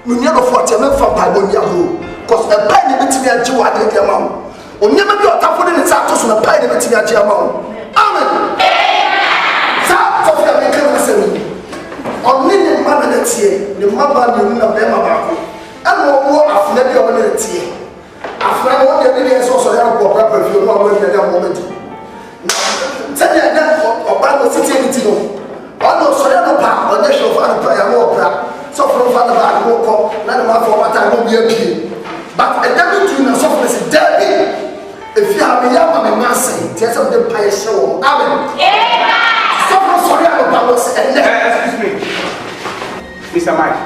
We never fought a man from Pibonia, because a penny between a Jew and the amount. Or never be a tough one in the Santos and a penny between a Jew amount. Amen. South of the American on many minutes here, the mother knew of them about. And more of never a minute here. After I want the millions also have a proper view of the moment. Tell me again or Bible City anything. Although Soyano Park, or National Fan Prayer Walker, so from Father Bag Walker, none of my former time will be a key. But a devil to the softness is dead. If you have a young man, Massey, tell some of the pie show. Amen. So from Soyano Park, excuse me, Mr. Mike.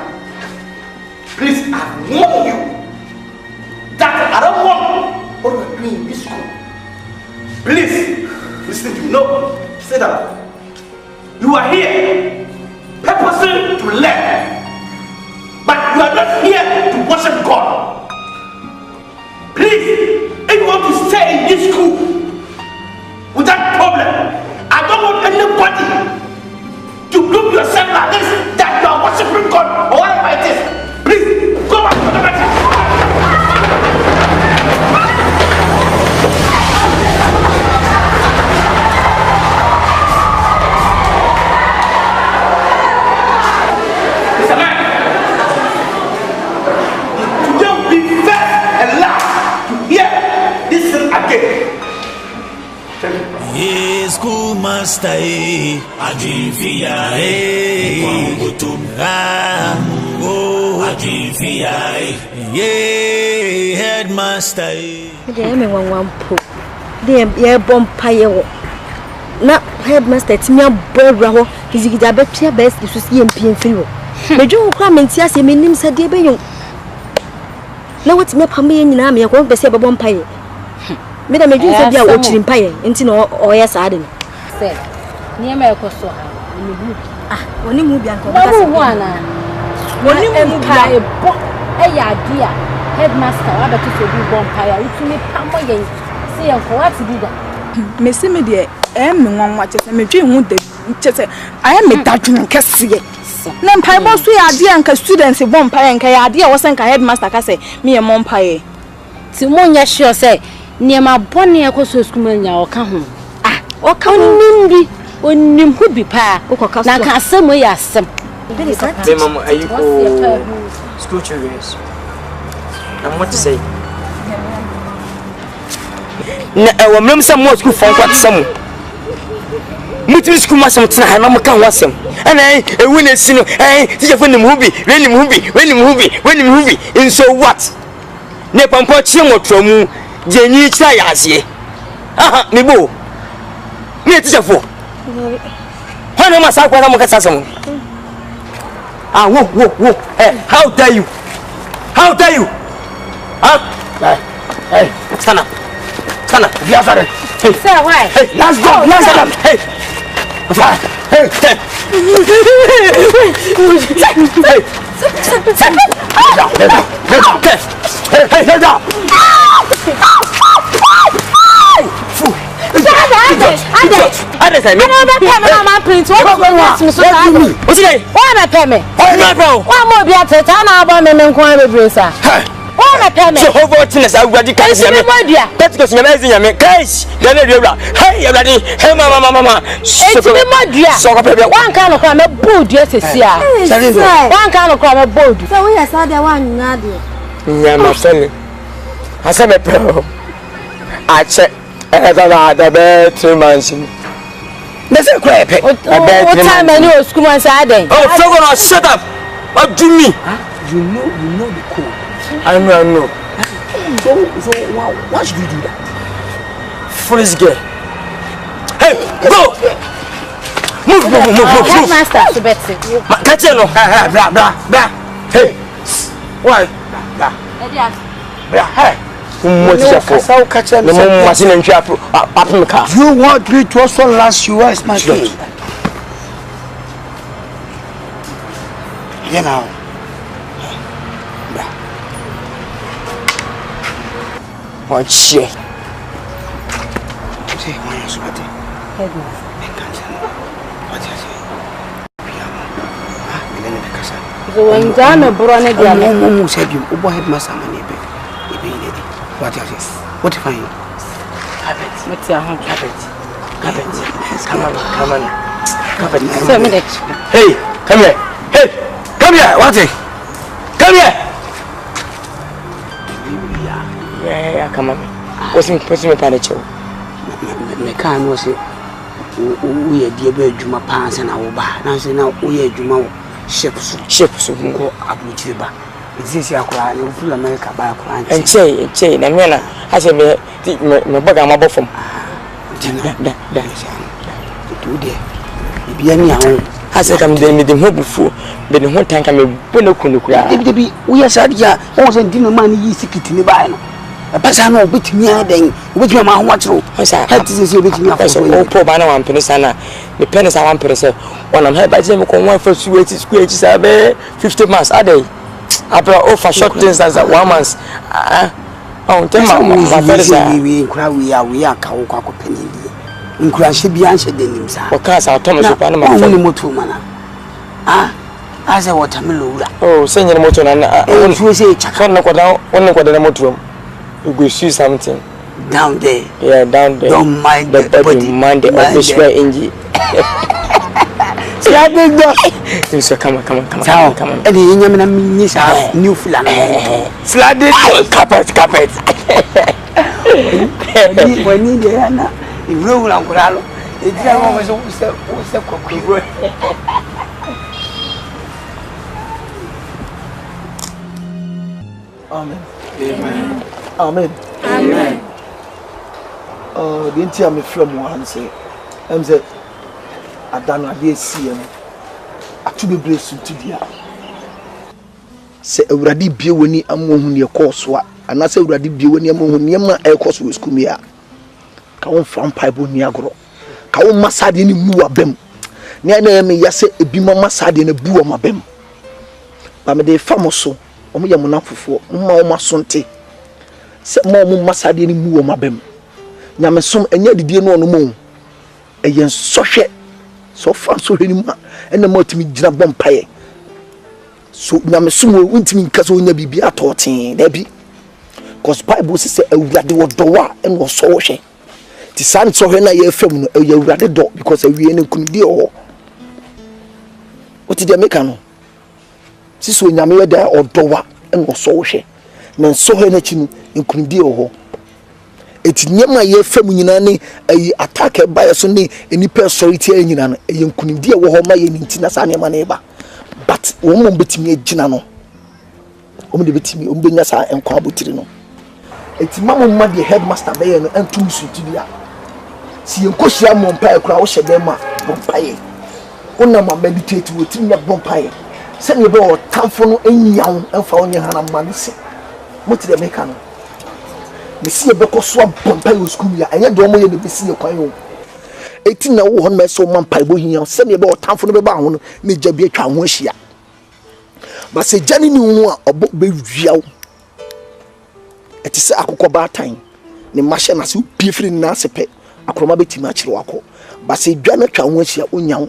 Please, I warn you that I don't want what we're doing in this school. Please, listen to me. No, sit down. You are here purposely to learn, but you are not here to worship God. Please, if you want to stay in this school without problem, I don't want anybody to group yourself like this that you are worshiping God or whatever it is. Please, go back to the matter. Schoolmaster, Adivia, Adivia, headmaster. One po. They bomb pile. Not headmaster, it's me a boy. He's a better best to see and pin through. The Joe Clement, yes, I mean, said Debayon. Now what's me coming in army? I won't be said a bomb pile. Madam, you said you are watching pie, and no, or yes, I didn't. Said, near my cost in the book. Oni mu bia nko. Ba mu ana. Oni mu pa ebo ade a headmaster wa beto so bi bonfire. Utumi pamo yen. Se yen ko what did that? Me se me de me nwanwa chese me dwe hu de chese aye me dadwun kese. Na mpai bo so ya ade anka students bonfire nka ya ade a wo senka headmaster ka se me ye monfire. Ti mo nya sure say niema bone ekoso school nya o ka ho. O ka nimbi onim hu bi pa na ka asem ya asem. Hey mama, are you for school children? And what to say? Na wa mem some more school for what some. Mutu school ma some tina na maka wasem. Ana e win sino teacher for nim hubi, when nim hubi. In so what? Ne pampo chi motro mu jenyi kira ya ase. Aha, me bo. Me teacher for. Hana ma sa kwa na maka sasam. Ah, whoa. Hey, how dare you? How dare you? Huh? Hey, stand up. Be after it. Hey, sir, why? Hey, let's go. Hey. So over things I would declare that's because you're amazing. Guys, then hey, everybody, hey, mama. So one kind of crime, a bold, yes, one kind of crime, a bold. So we saw the one Nadia. Yeah, my son. I said, I check the bed 2 months. That's a crap. What time I know school on Saturday? Oh, so gonna shut up. What do you mean? You know the code. I know. So why should you do that? Foolish girl. Hey, go! Move. Master, to Betsy. Catch it, no. Blah. Hey, why? Blah. Hey. What is your fault? No more machine and trap up in the car. You want me to also last you as my king? You know. What shit? Say, why are you sweating? So when Jana Brone Diana said you, headmaster, what is it? What if I carpet? What's your home? Carpet. Come on. Hey, come here. What is it? Come here. Yeah, come on. What's me panic? Me can't know say we are dear Juma pants and our bar. Now say now we are Juma ships go up with you. It's easy to cry. You feel America by a crying. And say, and when I say my bag, I'm above from. Be any home. I said, I'm there with the hope before, but the whole time I'm a window. We are sad here. Also, dinner money is secret in the Bible. A person will beat me then, which your man watch through. I said, "How does you beat me up?" Oh, poor man, I'm Penisana. The pennies are 1%. When I'm here by them, one for 2 square, 50 months a day. After all for short things as 1 month. Oh, tell me, we are Kawako penny. In Crash be answered in himself. What cars are Thomas Panama? Only Motumana. As a watermelon. Oh, send your motor and I say, only got a motor. You go see something down there. Yeah, down there. Don't mind the body, mind the office where engine. See, I did that. So come on. And the Yaman miss our new flat. Flooded carpet. When you Diana, you roll on Corallo. It's always a cocky. Amen. The entire me from one say, I'm say, I done a day see I to be blessed to dia. Say already be when you am on your course, and I say already be when you am on your air course with Skumia. Come from Pipe Niagro. Come massage any move of them. na me yase ebi mama sade na bu o mabem ba me de famo so o mo yam na fofo mma o masonte se mo mo masade ni mu o mabem nyame som enya didie no no mo eyen sohwe so fa so hwani ma ena ma timi gina bompaye so nyame som wo ntimi nka so nya bibia atoten da bi cause Bible say awurade wo dowa en wo so hwe ti san so hwe na ye fam no awurade do because awie ne kunudi o oti de meka no siso nyame we da odowa en wo so hwe na so hwe na chi no kunudi o eti nyama ye fam nyina ne ayi attack ba ye so ne enipa authority anyina no ye kunudi wo ho ma ye ntina sa ne ma ne ba but wo mo betimi agina no wo mo de betimi wo benya sa enkwa abotiri no eti mama mma de headmaster be ye no entum suti bia si enkohia mompa ekura wo hye dem a bompaye wona ma meditate wo timi bompaye se ne be o tamfo no enyawo emfa onye hana ma ne se mo ti de meka no me si be ko so bompaye wo school ya enye de o mo ye de be si ekwan yo eti na wo hon me so mompa bo hia se ne be o tamfo no be ba ho no ne gya bi atwa ho ahia ba se jani ni hu a obo be wiawo eti se akokọ baatan ne mahye na se piefiri na sepe akroma betima akire wako ba se dwa na twa ho ahia onyawo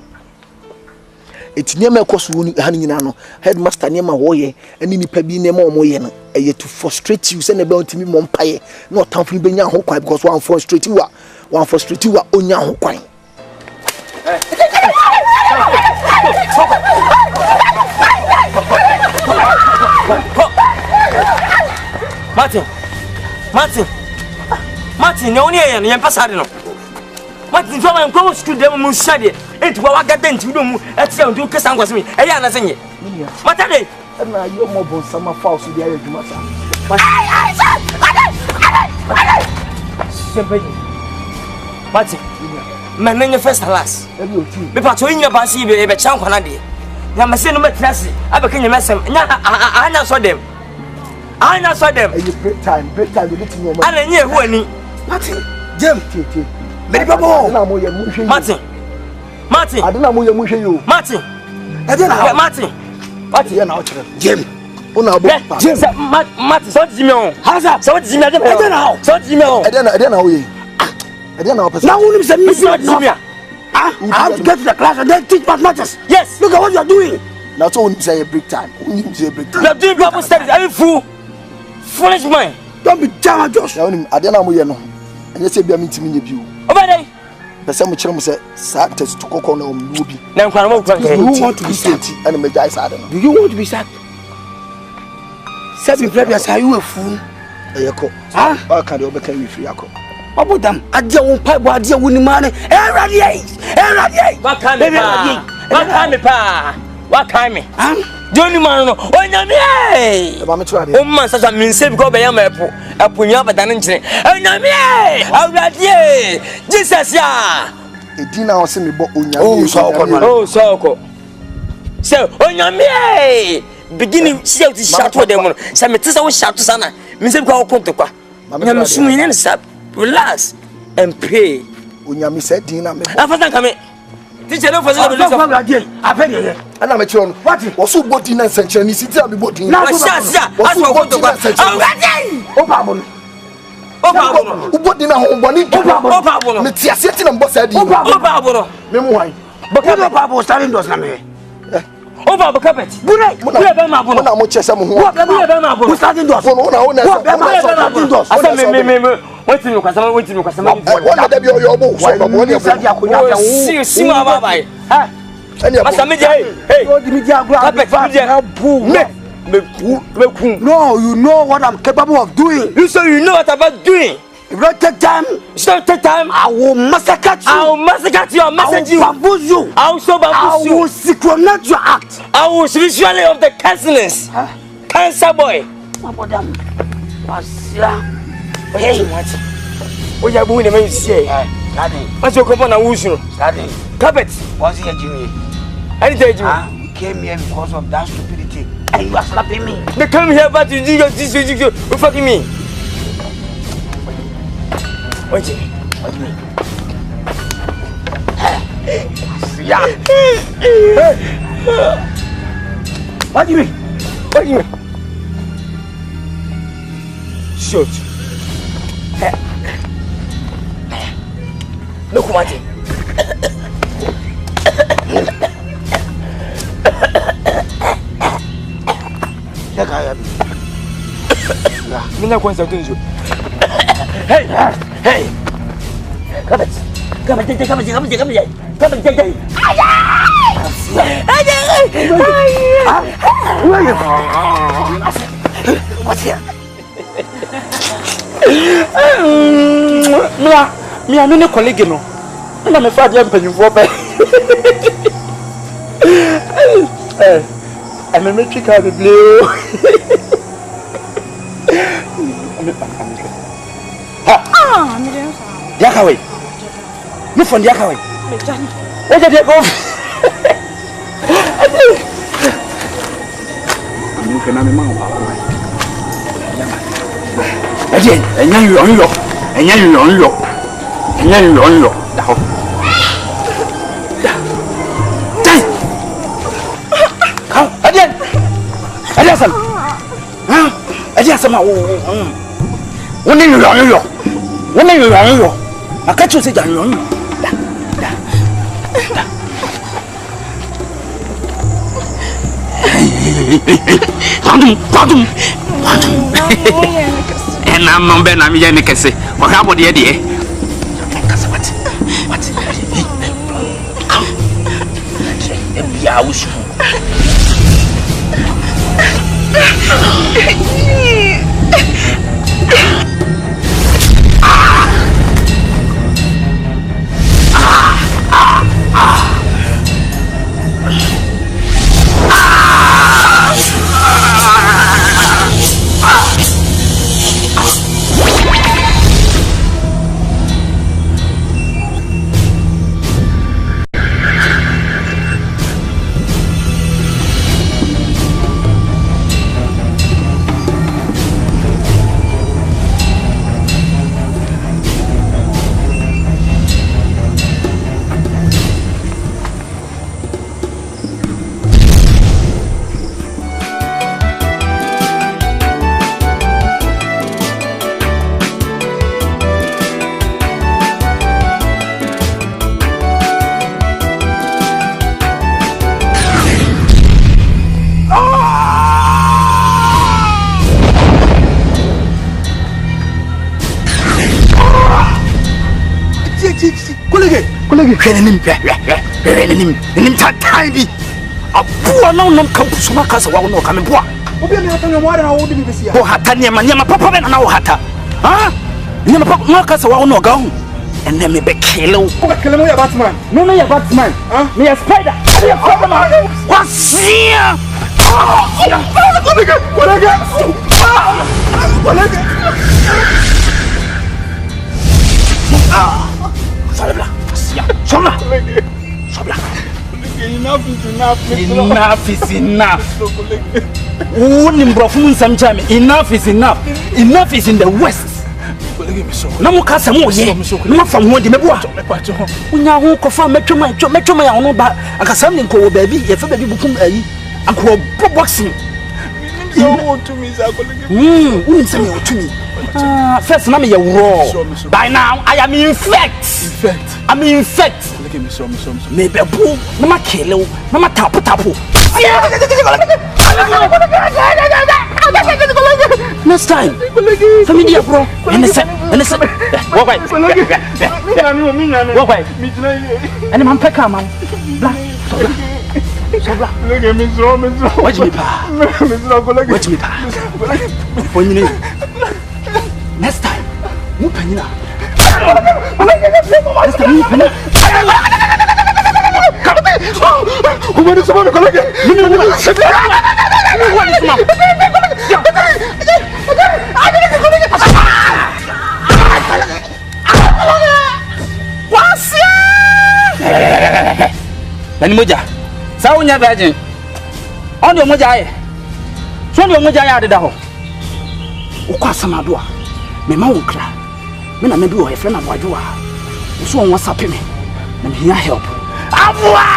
eti niam ekoso woni ha nyina no headmaster niam wo ye ani nipa bi ne ma omo ye no eye to frustrate you se ne be ontimi mo mpaye na otamfo be nya ho kwan because one frustrate you onya ho kwan Martin, no near and Yampasado. Martin, from and go to them, Musadi, and to our garden to do at some do Cassan was me. Ayana sing it. Matade, and now you're mobile summer false to the area of Massa. Martin, my name is first last. Because to in your bassy, a chunk on a day. Yamasin, no classy. I became a mess. I now saw them. I saw them. Break time, and I knew who any. Martin, Jim, Martin, I don't know who you Martin, I don't know Martin, Jim, Jim, Martin, so Jimmy, how's that? So Jimmy, I don't know, so Jimmy, I don't know, now who send me to I have to get to the class and then teach mathematics. Yes, look at what you're doing. Not only say a break time, you're doing Bible studies, are you fool? Foolish man. Don't be damn Josh. I don't know who you know. And you say, be a meeting in you. Over there. The same children say, Saturdays to cook on a movie. Now, you want to be sacked and a major side. Do you want to be sacked? 7 players, are you a fool? Huh? I can't become you free. What about them? I don't pipe what you're winning money. What kind of pa? What kind of pa? Johnny Mano, oh, Yammy! Oh, man, such a mean save go by a map, a punya, but an incident. Oh, Yammy! Oh, that ye! Jesus, ya! A dinner was in the book. Oh, so. So, oh, Yammy! Beginning, see how to shout for them. Some it is always shout to Sana. Mr. Cocoa. I'm swimming and stop, relax, and pray. When Yammy said dinner, I'm coming. Teacher, no, for again. I beg you. And I'm a children. What was so body and century? Is it be body? Now, what's what to go? Oh, what dinner home? One Metia sitting on both sides. Oh, memoir. But Papa starting those names. Over the carpet. Good night. What about much as someone who starting those? Wait till you can wait till you can. What are your books? No, you know what I'm capable of doing. You say you know what I'm about doing. If you don't take time, I will massacre you. I will massacre you. I will bamboozle you. I will so bamboozle you. I will synchronize your act. I will visually of the cancerless. Cancer boy. What about them? Hey, what you doing? You say, what's your company? Carpet. What's your Jimmy? I tell you, we came here because of that stupidity, and you are slapping me. They come here, but you do this, you fucking me. Wait, Yeah. What do you mean? What do you mean? Shoot. Look what it. Hey, hey. Come what's here? Me, I'm in a colleague, you know. And I'm a father penny for pay. I'm a metric out of blue. Yakaway. You from Yakaway? Where did you go? You can have a man. Again, and then you on your, and then you on your, and then you on your. Come, again. Adiasan. Huh? Adiasan. When you on your, when you on your, I catch you say that you on your. Quantum. And I'm not Ben, I'm Yanikase. What about the idea? What? I wish Him tiny. A poor no come to Sumakas or no coming poor. Oh, Hatania, Yama Papa and our Hata. Huh? Yama Marcus or no go. And then maybe kill a Batman. No, a Batman. Me a spider. What's here? Enough is enough. Enough is enough. Enough is in the West. No more cast more here. No from what the Mebua. When you walk off, metro my own back. I can something called baby. If a baby become a boxing. To me, wouldn't say to me. First, Mammy, you're raw. By now, I am infect. I'm infect. Maybe a boo, Mama Kilo, Mama Tapu. Next time, familiar bro. And walk away. And I'm Pekka, man. Look at me, watch me, pa. Watch me, pa. Next time, move Penina. Next time, move Penina. Who went to someone to collect it? Saunya virgin. On your Mojai. So your Mojai the Daho. Ukasamadua. Me Maunkra. Men I may do a friend of Wajua. So what's up me? And here help. Abua!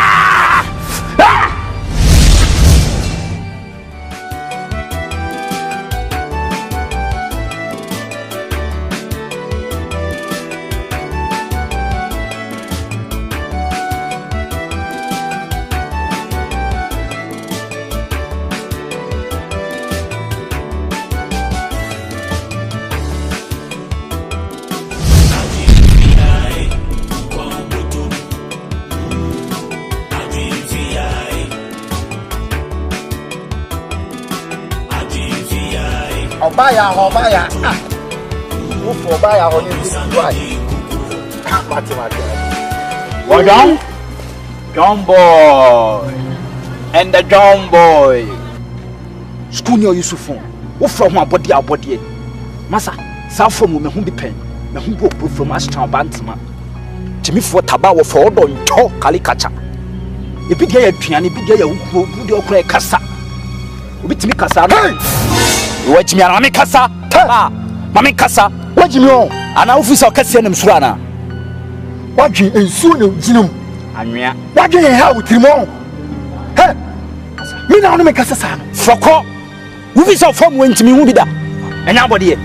Obaya. Who for Obaya on you? Why? John Boy and the John Boy. School near Yusufon. Who from my body? Massa, South from me who be pen, me who broke from Ashton Bantama. Jimmy for Tabawa for Don Talk Calicacha. If you get a piano, if you get a wood or cray cassa. With me cassa. Watch me, Mammy Cassa. Mammy Cassa. What you know? An officer Cassian and Surana. What you and soon, Zinum. What do you have with him on? Hey, me now make us a son. Froco. Who is our form went to me, who be that? And nobody, in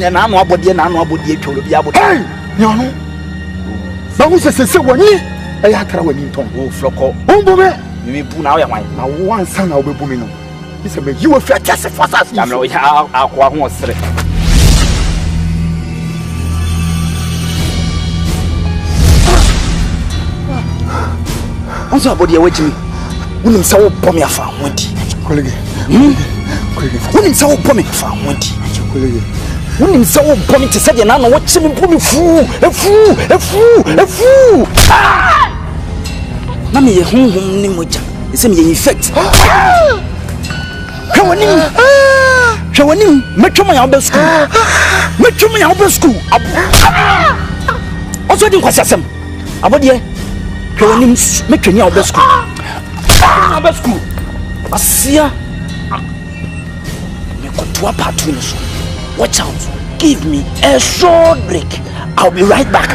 an annual body and annual body to be able to. Hey, no, no. But who says so when you? I had to win in Tom. Oh, Froco. Oh, you may put out my one son of a woman. He said, you will feel just as fast as I know how I was. What's your body away to me? Wouldn't so bomb your farm, won't he? Wouldn't so bomb your farm, won't he? Wouldn't so bomb to say, and I know what you put me fool, a fool. Mammy, a home Nimoja is in effect. Showing Metro my album school. Metro my album school. Also, didn't question some. About ye. Showing Metro my album school. Album school. Asia. Me got to a part to us. Watch out. Give me a short break. I'll be right back.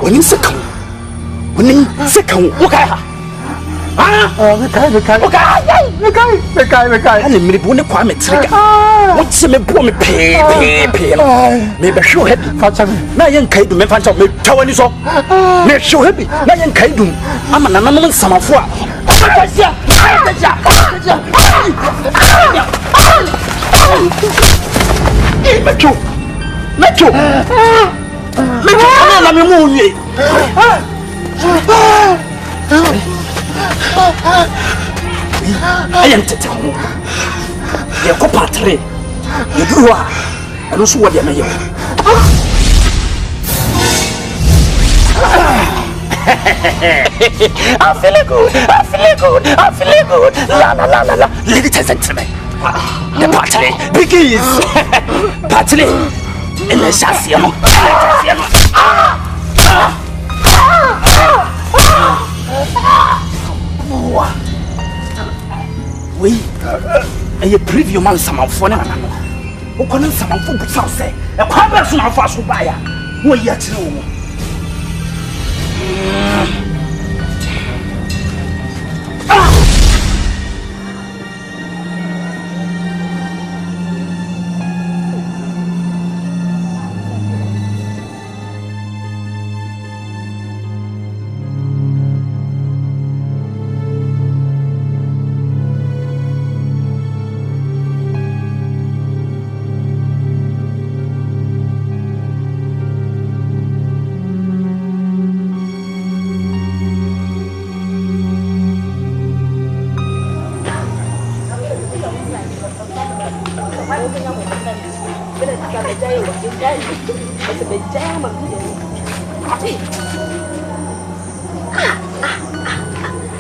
When you second. Second, look at her. And the minute when the Kwame trigger. What's the me pay? Maybe show happy. Now, young Kate, me find out me towing is all. Make sure happy. Now, young Kate, I'm an anomaly summer for. Metro. Come on, I'm I am telling you, they are compatry. You are, and also what they may have. I feel good. La. Ladies and gentlemen, the party begins. Party in the Shassiamo. We a preview man some of one another. Who couldn't some of food say a conversion of us who buy who yet know.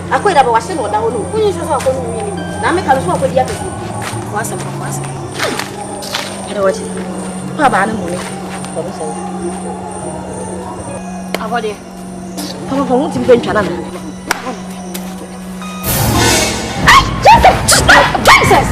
Aku dah bawa sen wadah hulu. Punya susah aku ni. Nama kalau semua aku dia tu. Kuasa. Ada wajib. Apa bahan mu ni? Kamu saya. Apa dia? Kamu tiba cakap mana? Jesus!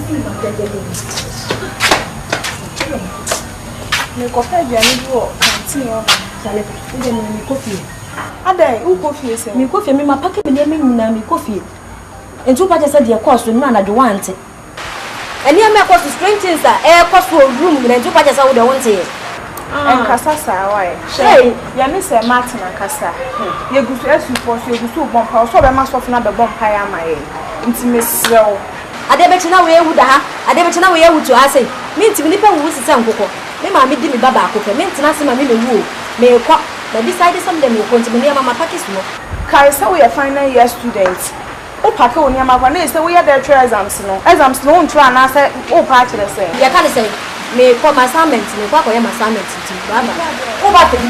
Me coffee biani do canteen o sale ide me coffee adai u coffee se me coffee me ma pack me dem nyina me coffee entu pa jesa de cost no na de want eni am cost strange things cost for room me entu pa jesa wo de want en kasa sa why hey ya me se Martin kasa ye gusu esu for so ye gusu bompa so be ma so na be bompa ya ma ye nti me srew ade be china we ewu da ha ade be china we ewu to ha sei me nti ni pa wu sisa nkokọ me ma me di me baba akokọ me ntina se ma me wu me kwa na decide some dem ko nti me mama package no kai say we final year students o pack o ni ama kwa na say we there try exams no on try na say o pack le say ya ka say me kwa assignment me kwa ya assignment ti baba o ba te bi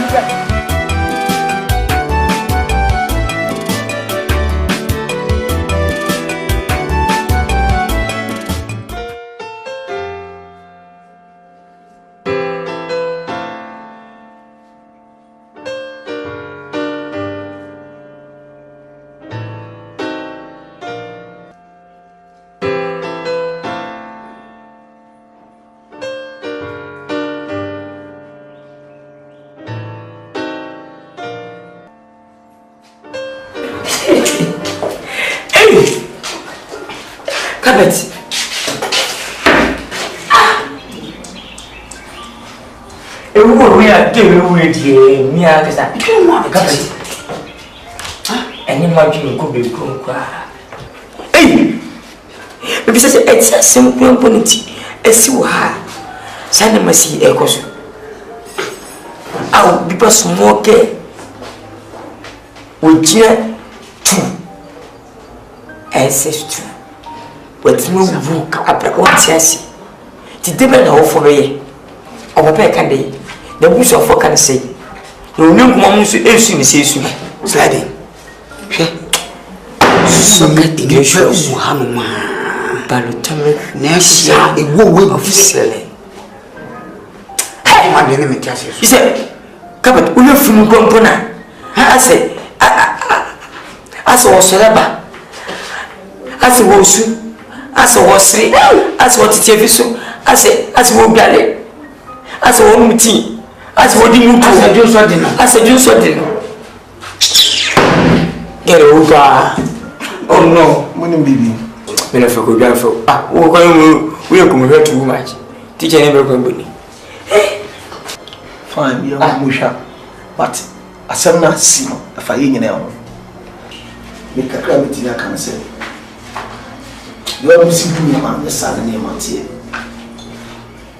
Kabet. We are doing with me. I guess I don't want Kabet. Any more you could be grown. Hey, because it's a simple opportunity. A sewer. Send them a see echoes. I'll be smoke. Would you two? SS2. But no book up what yes. The devil now for ye. Our pack and day. The bush of what can say. No new mom to issue says sliding. So get the shows Muhammad. Balutamic next year a war of selling. Hey, my enemy catches. He said, Cabot, we have from Gompona. I said, as a Salaba. As a Wosu. As a Wasri, as what it is, as we be as a home tea, as what you do, as a juice or dinner, as a juice or dinner. Get over. Oh no, money baby. When I forgot, we are coming here too much. Teacher never company. Fine, you're a musha, but I said not see if I ain't now. Make a crab in a cancer. You are missing your man, the son and your man here.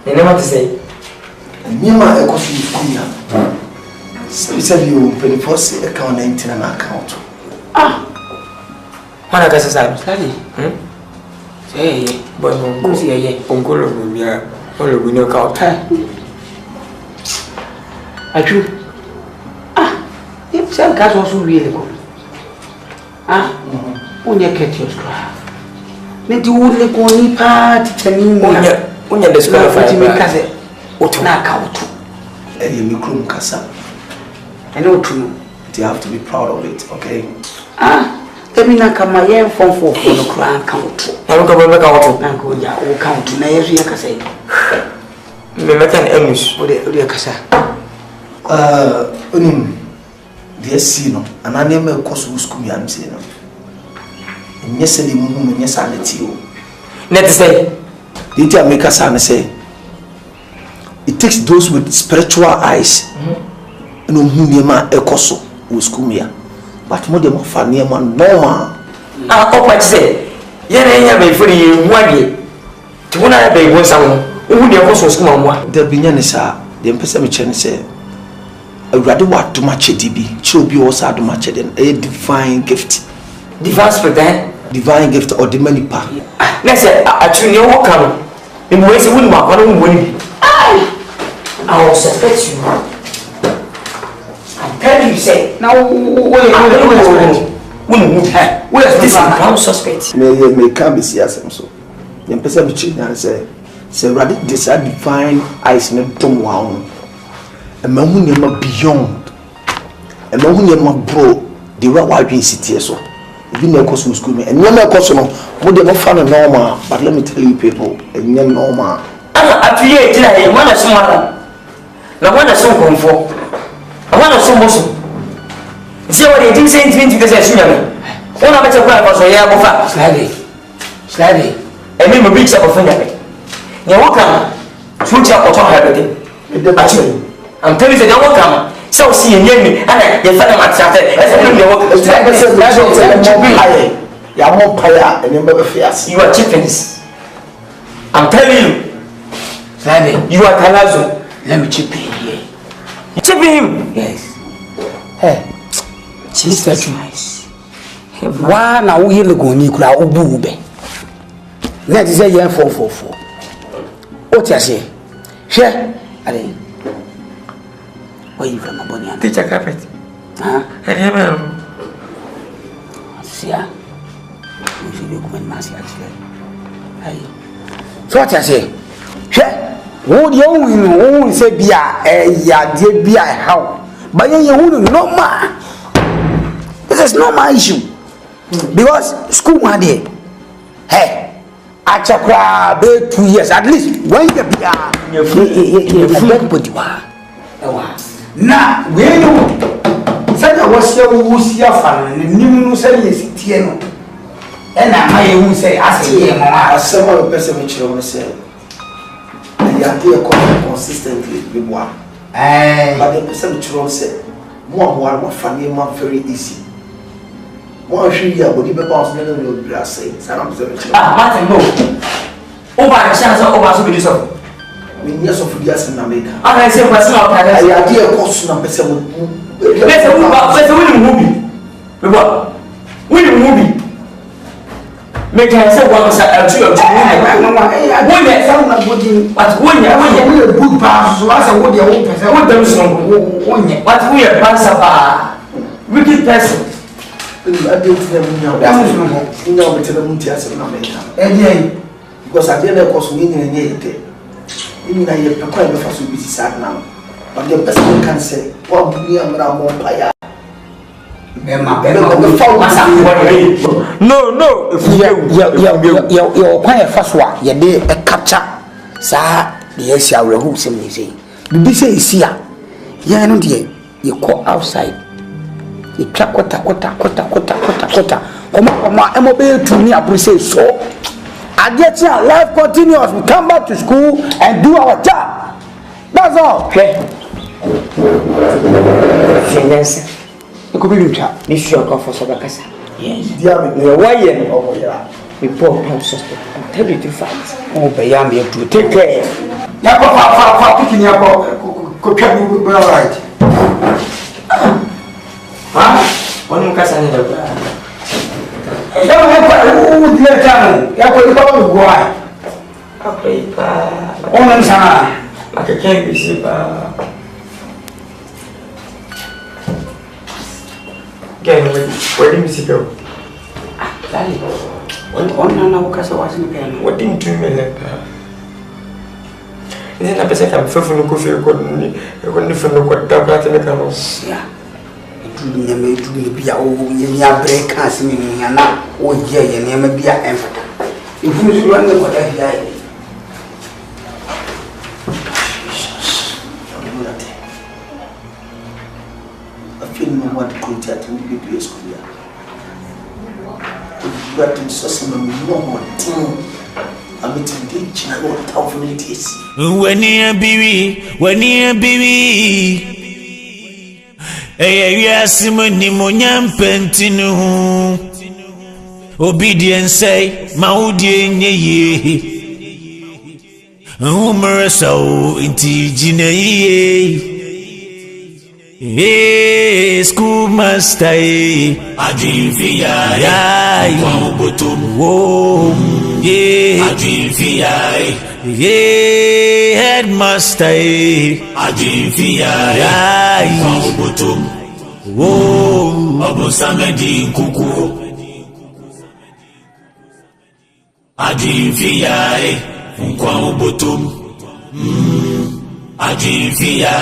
They never to say. And near my coffee, so you said you pay for account 19 and account. When I guess I'm study. Say, boy, go see a uncle will be a all we know count. I do. If some cats also really good. When you get your strap. Neti ule koni party tani unya disqualify me kaze utuna ka utu you krum kasa ene utu you have to be proud of it, okay? Emina kama ye form 4 no kra ka utu na ko be ka utu na ko ya o ka utu na yesu ya kasa me metan emus ode kasa onim de si no anane me koso school mi am si no nyese li mu nyese aneti o net say did you make us say it takes those with spiritual eyes no hu niema ekoso wo school mi but mo dem fa niema normal what say ye na nya be fori ye hu ade ti wona be go nsawo hu de ekoso school mamwa da binya ne sa de mpese me che ne say awurade wa adoma chedi bi che obi wo sa adoma chedi a divine gift divine gift or the many pa let's say actually you walk am in ways we ma kwa no money I will suspect you. I'm telling you say now wait this is suspect me can be see asem so dem pese me chi na say awurade this divine eyes ne dom wa ho e ma hu ne ma beyond e ma hu ne ma bro the way wa dwen sitie so You know, cost school, and you know, cost no, but they not find a normal. But let me tell you, people, and you normal. I create today, one of someone. Now, one of some comfort. I want to some motion. See what they did say to the session. One of the purpose of your offer. Slightly. And then we reach up a finger. You walk on, switch up or talk everything. I'm telling you, they don't come. So see you near me, and I find them at Saturday. You are chickens. I'm telling you. You are Palazzo. Let me chip him here. Chip him? Yes. Hey, Mr. Nice. Why now we look on you? That is a year 444. What you say? Share. Where you from, Abonia? Teacher carpet. Huh? I remember. See, you should be going massy actually. So what you say? Share. What you own say be a dear be a how. But you wouldn't know ma. This is not my issue. Because school one day. Hey. Achakra be 2 years at least when you be na we know say I was here who see a fan and you say yes tieno and I who say as a several person which you say you are there consistently with one but the person which you say more funny very easy. Moi je suis à Bodi Bepans, mais non, il a assez. Ça n'a pas besoin. Ah, Martin, no. On va chercher ça, on va se dire ça. Mais il y a ce fouillage en Amérique. Ah, mais c'est pas ça, on a dit à dire qu'on se n'a pas ça. Mais c'est où le movie? Mais quoi? Où le movie? Mais quand c'est quoi ça? Tu as wicked person. I don't because I didn't cause me in it. I have quite a fast busy sad now. But the person can say, what me and more fire. No, you're quite a fast one. You did a capture, sir. Yes, I will who say. The say is here. Yeah, no, dear. You call outside. You track quota. Come on, I'm able to me appreciate so. I get your life continuous. We come back to school and do our job. That's all. Okay. Yes. You could be in chat. This your call for Sabakasa. Yes. Why we poor suspect. I'm telling you to fight. Oh, Bayami, to take care. Yeah, picking your cook right. Huh? One casa in the don't have let down. You have to go why. On like a cake receiver. Again, where did you see go? Daddy, what now? Casa wasn't again. What didn't you mean like that? Isn't a person I'm fearful of coffee? Couldn't different what dark at the canals. Yeah. You may do be a break as me, and now, oh, yeah, you never be an emphatic. If you run the water, I feel no one to contact me, be a school. You got to some no more thing. I'm meeting the general authorities. When you be. Yes, money, Monyam Pentinu. Obedience, say, Maudi, ye. Humor so intigine. Hey, schoolmaster, Adivia, whoa, yeah, Adivia, yeah, headmaster, Adivia, whoa, Abosamedi Kuku, Adivia, Nkwamubutum, Adivia.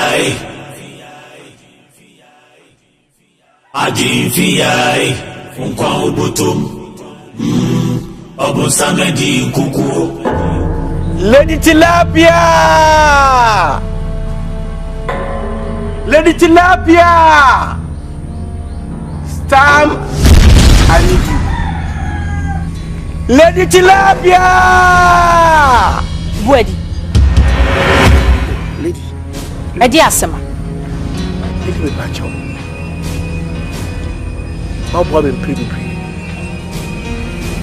Adivia, Unkwa ubutum. Obusamedi kuku. Lady Tilapia! Lady Tilapia! Stamp! I need you. Lady Tilapia! Ready. Lady. Edi asema. Lady me pacho. My boy been pretty.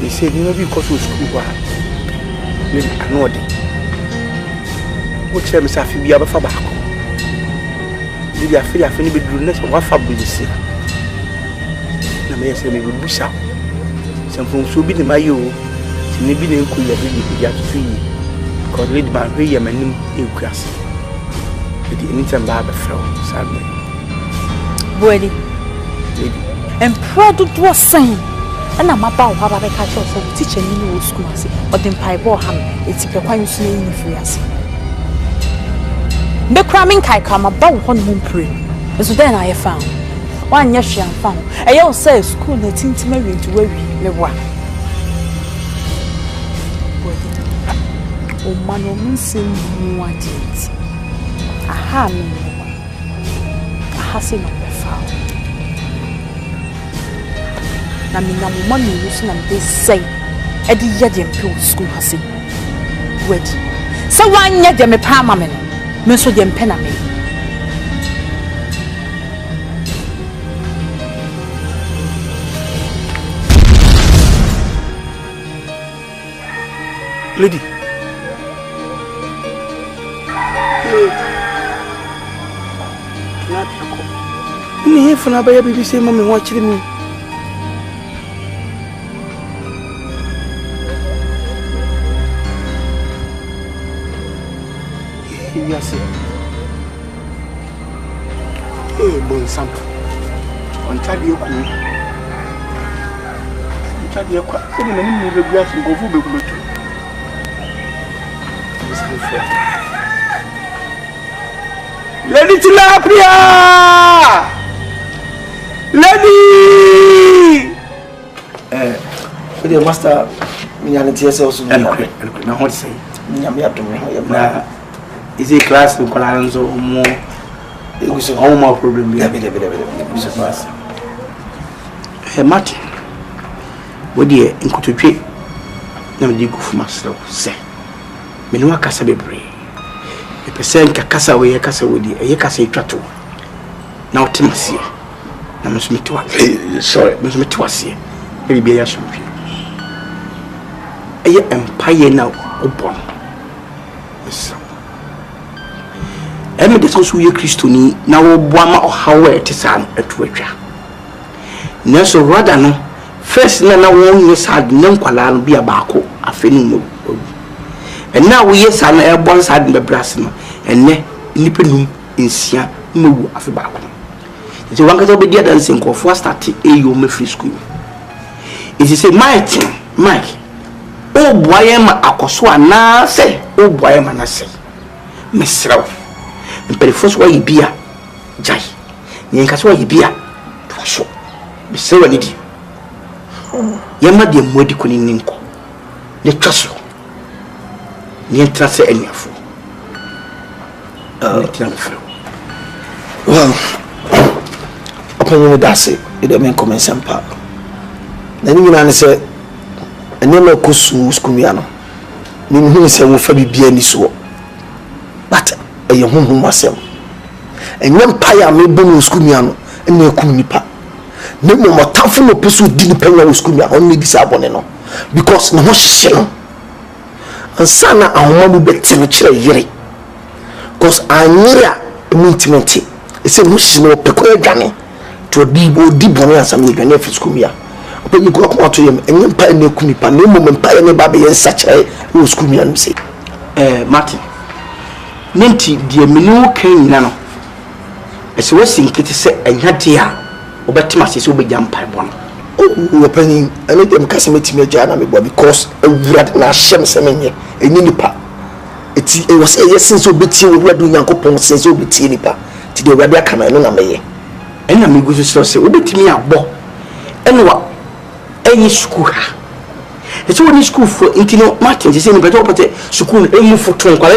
They said you know because of school. Lady, I know that. What tell me say if you be able back. Lady, I feel be doing next what for be see. Na me say me be busa. Some from so be the mayo. Se ne bi na enku ya be ya to yi. Cause lady ba we ya manim enkuase. Lady anytime ba be fro sadly. Boy, lady. And proud to was saying. And I'm about how I catch us for teaching in old school, but then Piebor Ham, it's a quite useful in the free us. The cramming kai come about 1 month pre. So then I found 1 year she found. I all say school that seemed to marry to worry me what. Oh, man, woman, sing what it. Aha, me. I have seen on the foul. Na me na mo mani yusu na me say e di ye dem pe school hase wait so wan ye dem pa ma me no so dem pe na me lady ni funa ba ya bibi say mama ho akire mi yes bon sample on tadi eku ko ni nani be bia so go fu be ku metu Lady Tilapia! Lady! The master, me and the TSL also. Now what say? Na is a class to Colanzo more. It was a home problem. Martin, what dear, in Cotupi, never did go for myself, say. Menua Casabebre. A percent Cassa way a Cassa would a Cassa Trato. Now Timothy. I must meet to sorry, must meet to us here. Maybe a champion. A empire now open. Yes. Emi de so ye Christoni na wo boama ohawe etisan etwetwa na so rather no first na won ye sad ne nkwala no bia baako afeni no and now we yes an airborne sad be brass no enne nipa num nsia mewu afi baako nti wanka be dia dancing ko for start eyo me free school it is say Mike o boye ma akoso ana se o boye ma na se mesraw the first way you be a jai. You can't say you be a to a show. Be so need you. Yama de modi kuninko. The trust. Ni trust any of you. Well, upon you that's it. It don't come in some part. Then you answer a name of Kusu Skumiano. Nin say will fabi be any so. But a home myself. And one pie may be school me and no kunipa. No more tough no pursue didn't pay no school me only this aboneno. Because no shame. And sana and one be temperature yeri. Because I near intimacy. It's a much no peculiar journey to a deep bonnet as I'm going to school me. But you go up to him and you pay no kunipa, no moment pay any baby and such a school me and say, Martin. Nenti die menu kan nyina no ese wasi nkete se enyadia obetima se se obegya mpai bon oh opani ene dem kase metimi agya na mebo because awurade na ahyem se menye enyi nipa eti e was e yesin so betie awurade nyankopon se so betie nipa ti de awurade aka na no na meye ena megu so se obetimi abo ene wa any school. It's only school for Intino Martin, the same but opposite school, any for Tonka,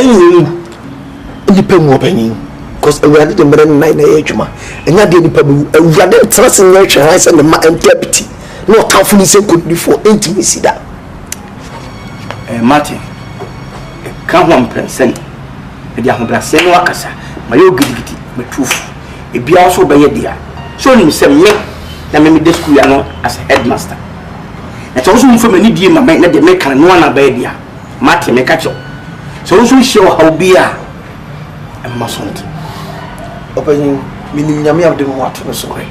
independent opening. Because we are the men 9 age, and not the people, we are then trusting nature has and the deputy. No carefully say could be for intimacy that. Martin, come 1%. The Ahombraseno Akasa, my old giddy, my truth. It be also by a dear. So him say me, that made me this school as headmaster. It's also for many dear, my man, that they make an one a baby. Martin, make a job. So also show how be a mustn't. Opening meaning Yami of the water, sorry.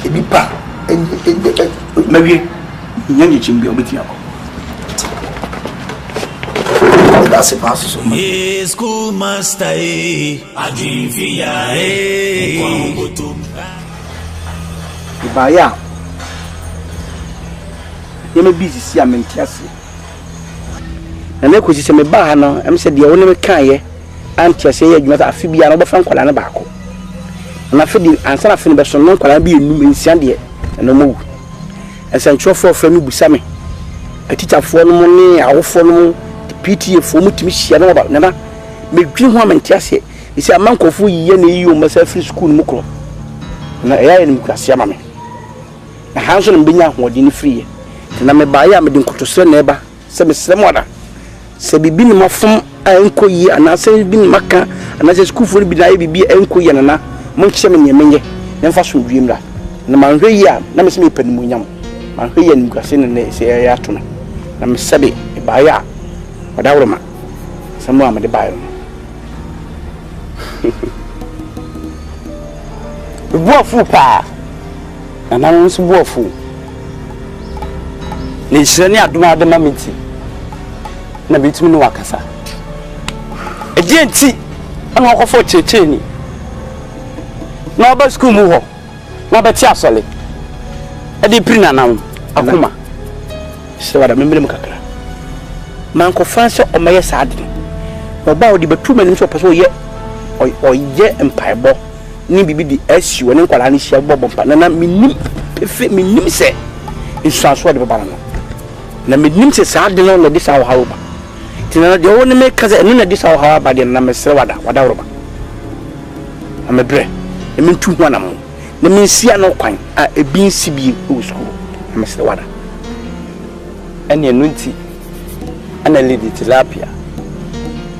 It be back and maybe young Jimmy with you. That's a pass. Yes, school master, Ajivia, Baya. You may be see a mentassi. And they could see me bahana, and said the only kind, Auntie say you must have Phoebe and over Franco and Abaco. And I feel the answer of Finibus non can be in Sandia and no more. And send for friend Busami. A teacher for money, our form. PTA for me to see about Nana. Make dream woman Tiasse. It's a monk of you myself free school mucro. And I am Cassiamame. A house and Bina were in free. And I'm a buyer, I didn't to send neighbor. Some water. Say be been more from Uncle Ye and I say been Maca and as a school for be Uncle Yanana, Muncham and Yemenge, then fashion dream that. And my rear, Namis me Penmunyam. My rear and Gassin and say I to me. I'm Sabi, a buyer. But I will someone at the Bible. The waffle pa, and I was waffle. Listen, I do not the mamity. Na between Wakasa. A GNT, and walk for Checheni. No about school move, no about Chasole. I did print an arm, Akuma. So I remember Mukaka. Manco Fancy or my sadly. About the 2 minutes of person yet or yet empire ball. Nibi the SU and Inqualani shall bob and minim say in Transfer the Banana. Na minim say sad on this hour, however. Tina the only make cousin and none this hour, however, the number Sawada, whatever. I'm a bread. I mean 2 1 among. The mean see no coin a bean CB who school. I'm a Sawada. And your nunti. And a lady tilapia.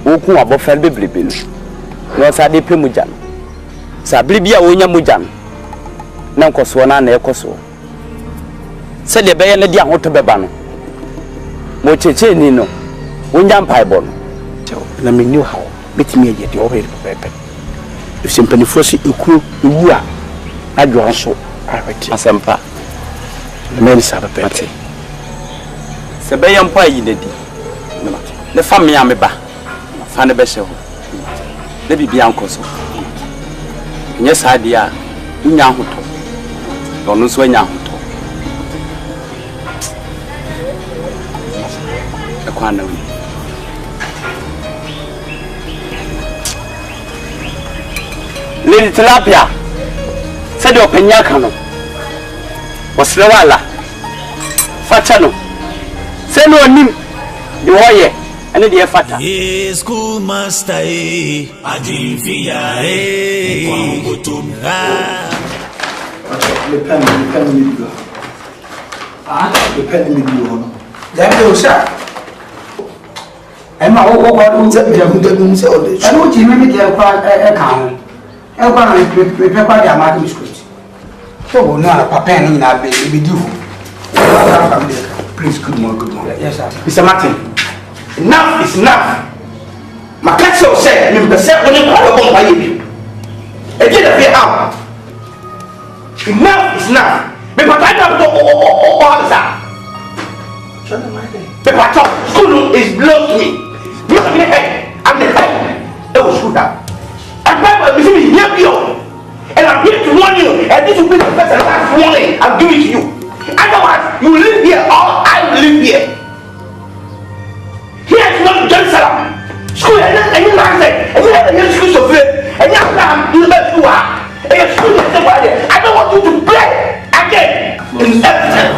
Woku abofel bebrebe no sa de pemujan sa blibia wonya mujan na nkoso na ekoso se de beye ne dia hoto beba no mo cheche ni no wonya mpaebo no na me knew how betimi aye de over pepe if simply fosi eku ewu a adwo so ahweti asempa men sa pepe se beye mpa yi dedi ne famia me ba fa ne be se ho ne bibia nkoso nye sadia unya hoto ono so anya hoto e kwa na wi le tilapia se de openya kan no wasre wala facha no se no nim de woye ane de fata school master Ajivia Kwambutum le pen mi go le pen mi go ya do sha e ma wo se de se o de e no ji mi de kwa e kan e kwa na pe kwa dia ma biscuit so wo na papa no na be di hu please good morning yes sir Mr. Martin. Enough is enough. My cousin said, "Me perceive when you call upon my baby. Again, I out. Enough is enough. Me patai na to all that. Me patai school is belong to me. Me I'm the head. I'm the head. It was school that. And Bible is me here you. And I'm here to warn you. And this will be the first and last warning I'm giving to you. Otherwise, you will live here or I will live here. Here is not Jerusalem. School and you say, and you have a school of faith, and you have to let you are. And your school is somebody. I don't want you to play again. In everything.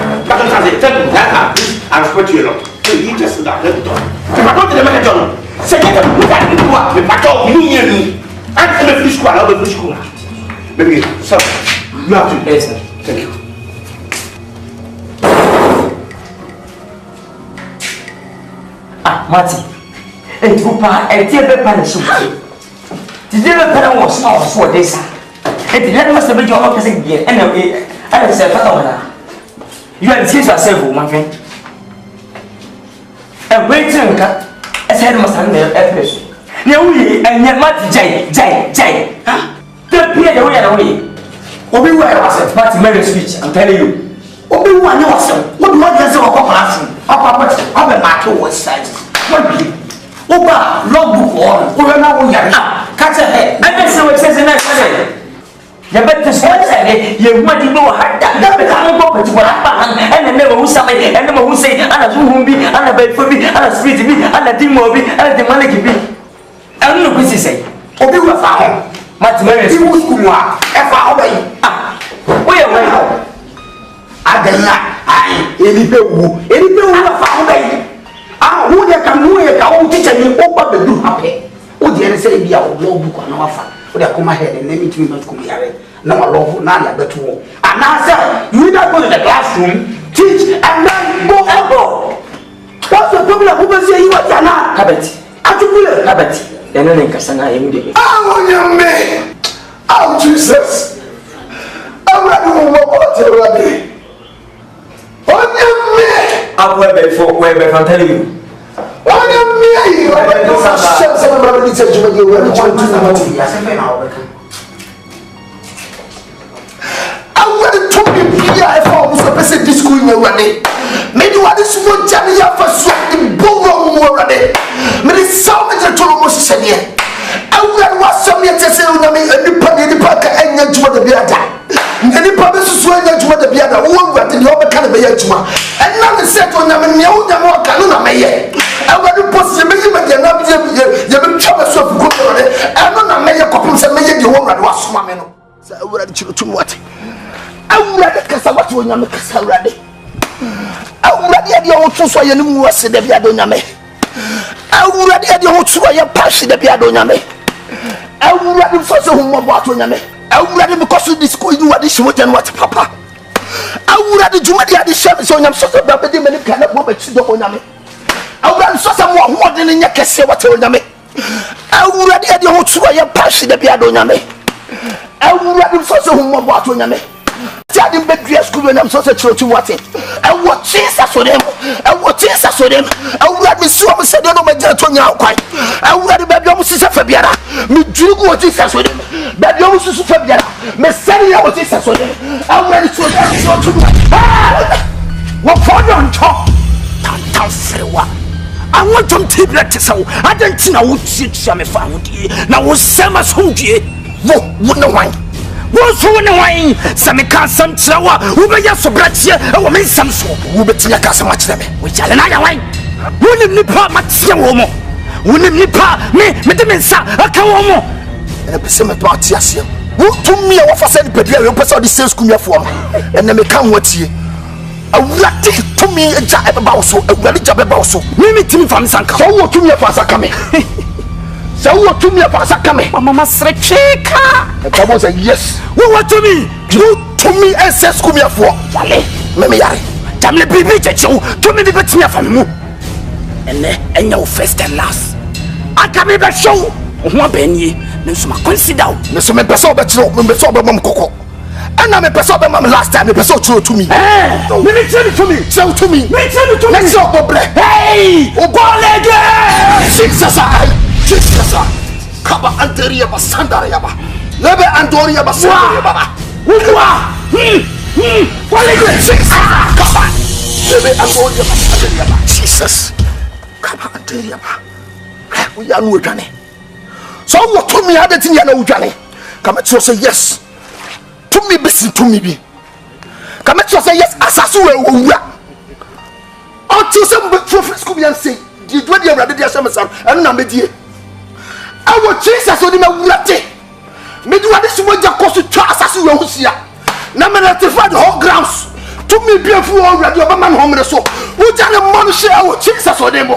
what? The battle of union. I'm going to school. I'll go to school. Maybe, sir. You have to. Yes, sir. Thank you. Marty. Hey, Papa, I tell the parents so. Did you ever put on small for this? And the head must have been your office again. Anyway, I said, you had seen yourself, my friend. And wait till you got a head must have been a person. No, we and yet, Marty Jay. Don't be the way away. Obi, where was it? Marty made a speech, I'm telling you. Obi, one was what was your corporation? Up a matter was said. What be? Oba, logbook on, or now we are catch a head. I guess what says in that. You better say, you want to know how that become a to what happened, and never who somebody, and never who say, and a who be, and a bed for me, and a sweet me, and a demo be, and the money can be. I don't know what you say. Obi was found. Much more school, if I obey. Where were you? I did not. Any bill found me. Ah, who they can do it, I won't teach you what to do happy. Would you say, be our law book on offer? Would I come ahead and name it to me, come here? No, I love none of the two. And now, sir, you not go to the classroom, teach, and then go and go. What's the problem? Who will say you are not? Habit. I do habit. Then I can I immediately. Oh, young man! Oh, Jesus! I'm not going to walk already. Oh, young man! I'll wear before where I'm telling you. Oh, young man! I'm going to shut some of the church when you were going to I'm going to talk to you if I was a person this school already. Maybe what is more Jamie for something boom already. Maybe so much to almost said here. I will watch some yet to say on me and the park and yet to the beata. And the promises were yet to the beata, one but in the other kind of a yetuma. And now the set on them and the older more canona may. I want to post the measurement and not the trouble of good on it. I'm not a mayor couples and mayor the woman was swimming. So I would have to what? I would have Cassavatu when I'm a Cassaradi. I would have the old two so you knew was the Biadoname. I would have the old two I pass the Biadoname. I would have for some more water. I would have because of this school you are this and what papa. I would have the Jumadia the Shabbos on your social property many cannot go back to the Oname. I would have some more than in your case what Oname. I would have the old two I pass the Biadoname. I would have for some more water. I didn't bet your school when I'm so such to what it. I watch Jesus for them. I watch Jesus for them. I would have been so said, no, my dear Tony, I would have been almost a Fabiana. Me do what Jesus for them. But you also Fabiana. Me sending out Jesus for them. I would have told them so to what for you talk? Down for what? I want them to let us out. I don't know what you me found. Now was Samas Hogie. Wouldn't wine. What's wrong with wine? Some can't some flower. Who be just so bright here? I will make some soap. Who be to your so much them? Which are another wine. Wouldn't me part much woman? Wouldn't me part me, Mensa, a cow. And a person about yes. Who to me a said, but you person the sales come for and then me come what ye. A rat to me a job about so a very job about so. Mimi to me from Sanka. So what to me a pass coming. So what to me a pass coming? Mama Srecheka. And Thomas said, yes. What to me? You to me and says, come here for Yale. Meme Yare. Jamle Bibi Jechu. To me the better from you. And your first and last. I come in the show. One penny. Nusuma consider. Nusuma Peso Betro, Membesoba Mam Coco. And I'm a Pesoba Mam last time. Peso true to me. Hey, tell it to me. Tell to me. Tell it to me. Let's go, Bobre. Hey, Obalege. Jesus, Kaba Anteria Basandariaba. Lebe Andoria Basandariaba. What is it? Jesus, Kaba. Lebe Andoria Basandariaba. Jesus, Kaba Anteriaba. We are no Johnny. So what to me had it in your Johnny? Come at you say yes. To me, listen to me. Come at you say yes, Assasu. Until some prophets come and say, did what you rather dear Samasan and Namedi. Our Jesus on the Rati. Midway this way, the cost to Assasu Rosia. Namanatified the whole grounds. To me, be a fool already, a man home. So, who done a man share with Jesus or them?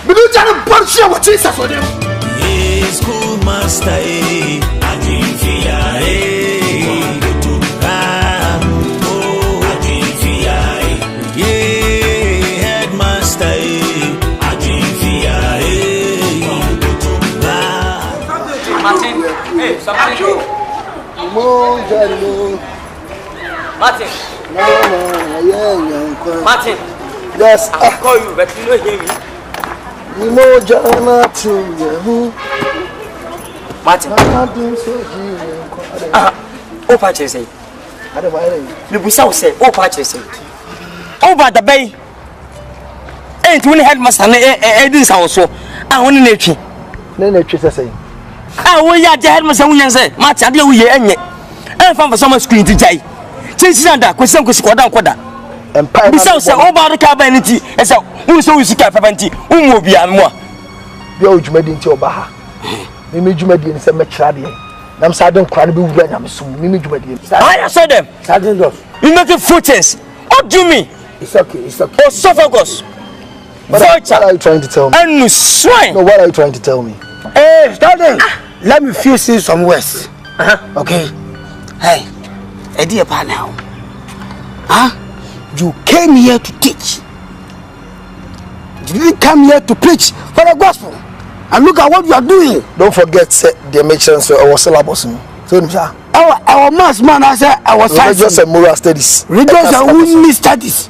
But you done a bunch of Jesus or them. schoolmaster, Adinfia, Adinfia, headmaster, Adinfia, Martin, hey, somebody. Martin. Martin. Yes. I'll call you, but you don't hear me. Martin. Oh, Patrick say. The Busa say, oh, Patrick say. Over the bay. Ain't when headmaster Edis also. I want to make you. Nenetri say. Ah, we are the headmaster. We say, Martin, dear, we are. I found for someone screen to jay. Change under question was quad. Busa say, oh, about the cabinet. As a who so is capability. Who will be a more. Yo, you made into your baha. You made you made in some machadi. I'm sad, don't cry to be when I'm soon. You made I saw them. You make it footings. What do you mean? It's okay, it's okay. Oh, Sophocles. What are you trying to tell me? And you swine. No, what are you trying to tell me? Hey, start then. Let me feel see some words. Okay. Hey, a dear pa now. Huh? You came here to teach. You didn't come here to preach for the gospel. And look at what you are doing. Don't forget the mentions of our syllabus. So, our mass man, I said, our religious and moral studies. Religious and womenly studies.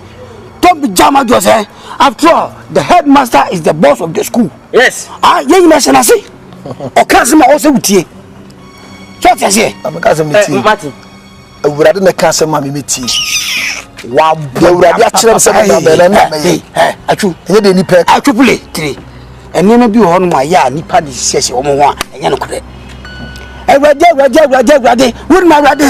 Don't be jammed, Jose. After all, the headmaster is the boss of the school. Yes. Ah, you mention I see. Or cousin also with you. What I say? I'm a cousin with you. Martin. I would have done cancer, mammy with you. Wow, they would have actually said, hey, I true. Any pet, I play 3. And then be on my yard, Nipa says, oh, one, and you know, every day, wouldn't my rather,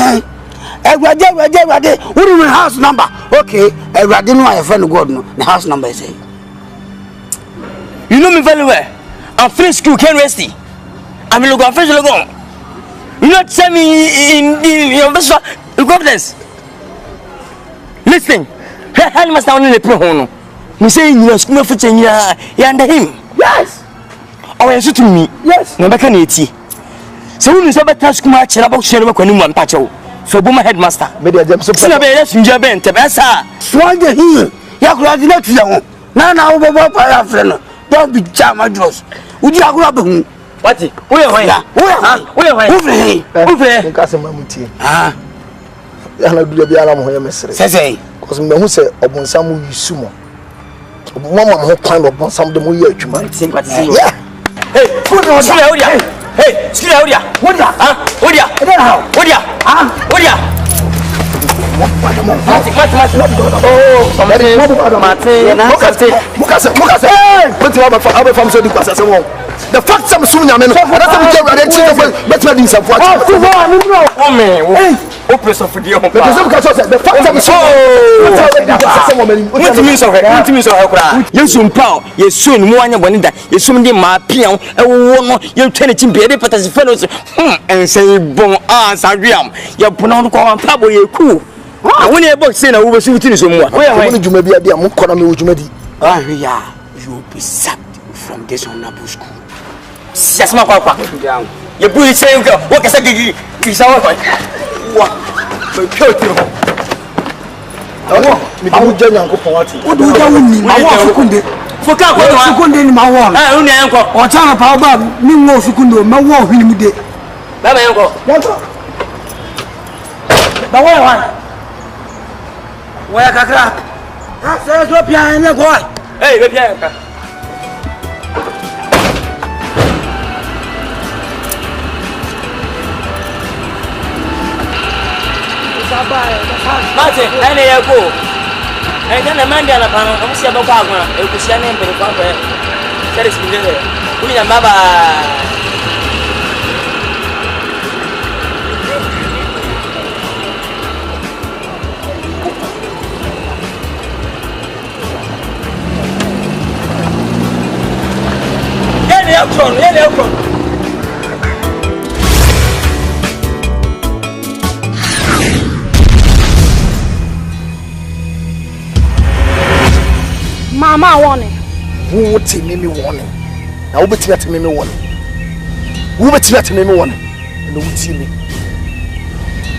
every day, wouldn't my house number. Okay, I didn't know my friend God, the house number is. You know me very well. I'm finished school, can't rest. I'm in Logan, fresh Logan. You not tell me in your best confidence. Listen, I must down in the pro. You say you are school for 10 years, you're under him. Yes. Oh, yes, to me. Yes. No, I can't eat. So when you say about task match about sharing with anyone, Pacho. So, Boma headmaster. Maybe I'm so yes, in Japan, Tabasa. Swag the hill. Yaku not young. Now, friend. Don't be jam my dross. Would you have grabbed him? What? Where? Ah, I do the alarm where I say, because me who say upon some you sumo. Mama who kind of some the more you might think what hey, put on hey, skill out here. What ya? What ya? What ya? What ya? The fact I'm soon, I mean, that's when you box in a woman, you may be a dear Mukonami, which you may be. You will be sacked from this honorable school. Yes, my papa. You put it saying, what can I give? He's our wife. What? What do you mean? I want Sukunde. For Sukunde in my wall. I only uncle or Tana Power, no Sukundo, my wall, him with it. Baba, uncle. But where Kakra? That's what you're in the boy. Hey, baby. Martin, and they go. And then the man down upon almost a Bogama, a Christian name, but a papa. That is good. We are Baba. Mama warning. Who would take me warning? I will be taking me warning. wo betira tene me won na wuti me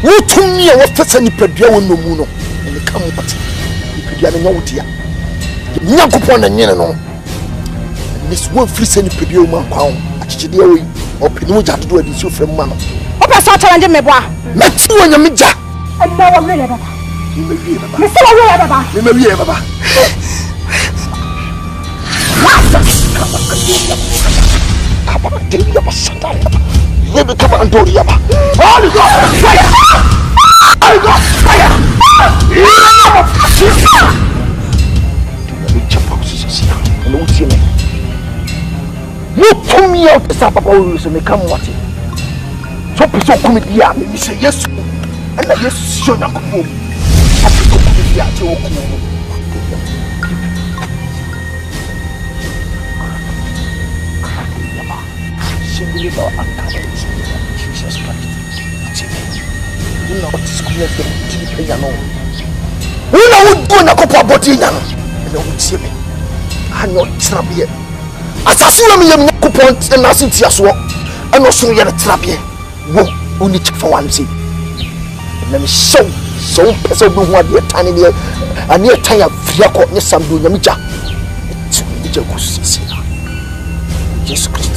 wo tumi a wo fesa ni padua won no mu no ne kam pati ni padua ne nyawodia nyankopon na nyene no this one free send padua mu akwa achichide awi opinu jadodo adi so frem ma no o pesa challenge me boa meti wo nyame ja amma wo me baba me se wo ya baba me wiye baba Kaba dia basanda lebe kaba andoria ba Holy God fire Holy God fire ni chapa kusisia na utime mutumi ya pesa papa wo so me kam wati so pesa komedia me say Yesu and Yesu sho na ko afi komedia ti wo ko believe our encourage Jesus Christ. You know what is going to be paying no. We know what going to go body na. And you see me. I know trabie. Asasuo me yem coupon na sintia so. And also ye trabie. Wo uni check for one see. Let me show so person who want the tiny there. And near time free ko ne samdo nyamija. Ije kusisi. Jesus Christ.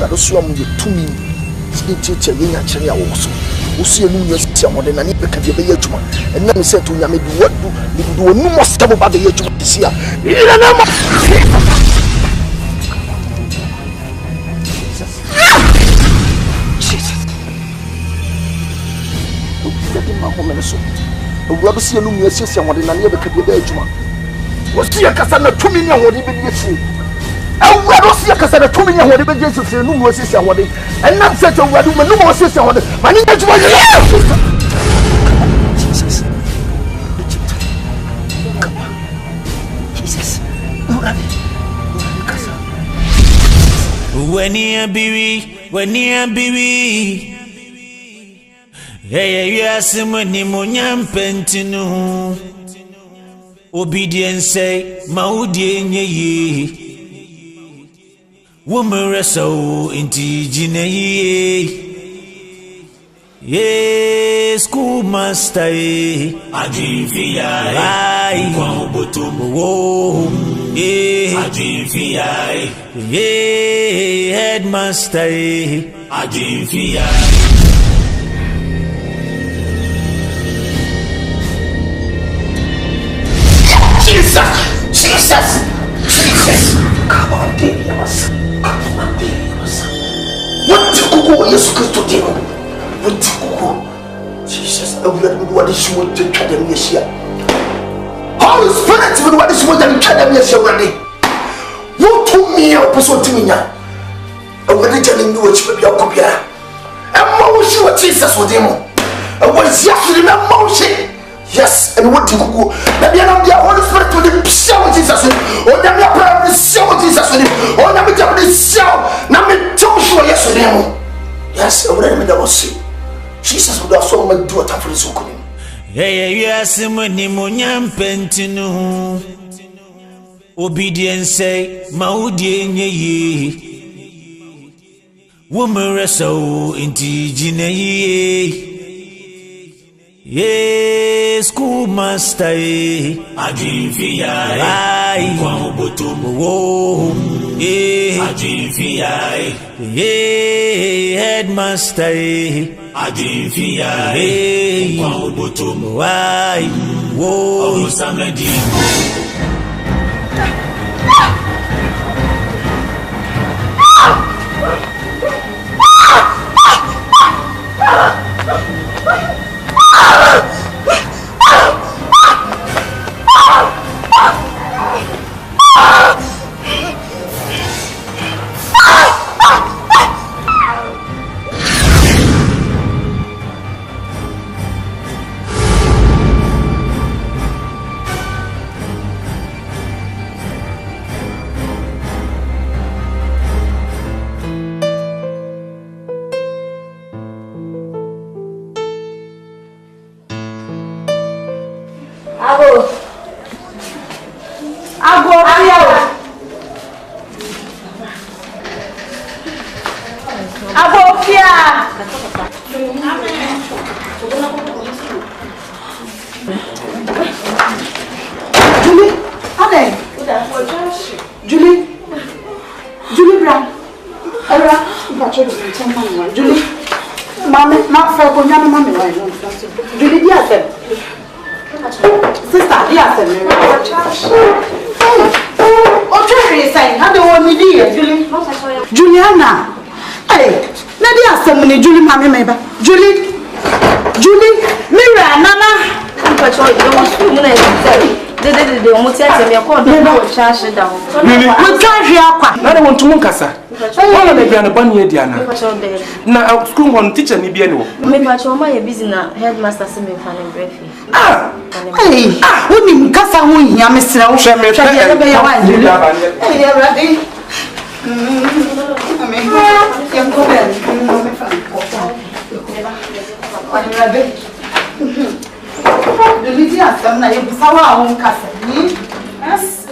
I so am you to me. Teacher, you are changing our also. Who see a new year, and I need to be a juma. And let me say to Yami, what do no more step about the year this year. Jesus. Let him my home and so. A rubber see a new year, and what I never could be a juma. What's the Cassandra 2 million what even you and we don't see a cassette 2 million what even Jesus no more sister what and not set a word no more sister what my name is Jesus. Jesus. When you be hey yes money monyam pentinu obedience say maudie nye woman so inti jine ye school master ajifia ai kwa botom wo ajifia ye headmaster ajifia Jesus. Come on, dear. What to go? Yes, to do. What to go? Jesus, I will do what is what to try them this year. Holy Spirit, will what is what to try them this year already. What to me, or person to me now? I will telling you what you will be a copy. And motion what Jesus with him. And what is yesterday, motion. Yes, and what to go? Maybe I'm the Holy Spirit with the show Jesus, or the prayer with the show Jesus, or the meeting with the show. Now, me Joshua, yes, with him. Yes, I would have never see. Jesus would have so much do it for his own. Hey, yes, money, monyam pentinu. Obedience say, maudie ye. Woman, so inti jine ye school master ajifia ai kwa botom wo ajifia ye headmaster ajifia kwa botom wai wo samedi Sophia. Julie, Anne. Julie. Julie Brown. Era, Julie. Mama, not for Konya, Mammy. Julie, yes. Sister, yes. Oh, Jerry is saying, how do you want me dear, Julie? Juliana. Hey, Nadia, somebody, Julie, Mammy, maybe. Julie, Mira, Nana. I'm sure you don't want to they almost said me a call. No, charge it down. We can't hear. I want to Munkasa. One of the piano bunny, Diana. Now, school one teacher, Nibiano. Maybe I told my business headmaster swimming fan and breakfast. Ah, hey, who didn't Cassa win here, Mr. Ocean? Hey, ready? The Lydia, some night, our own castle. Yes,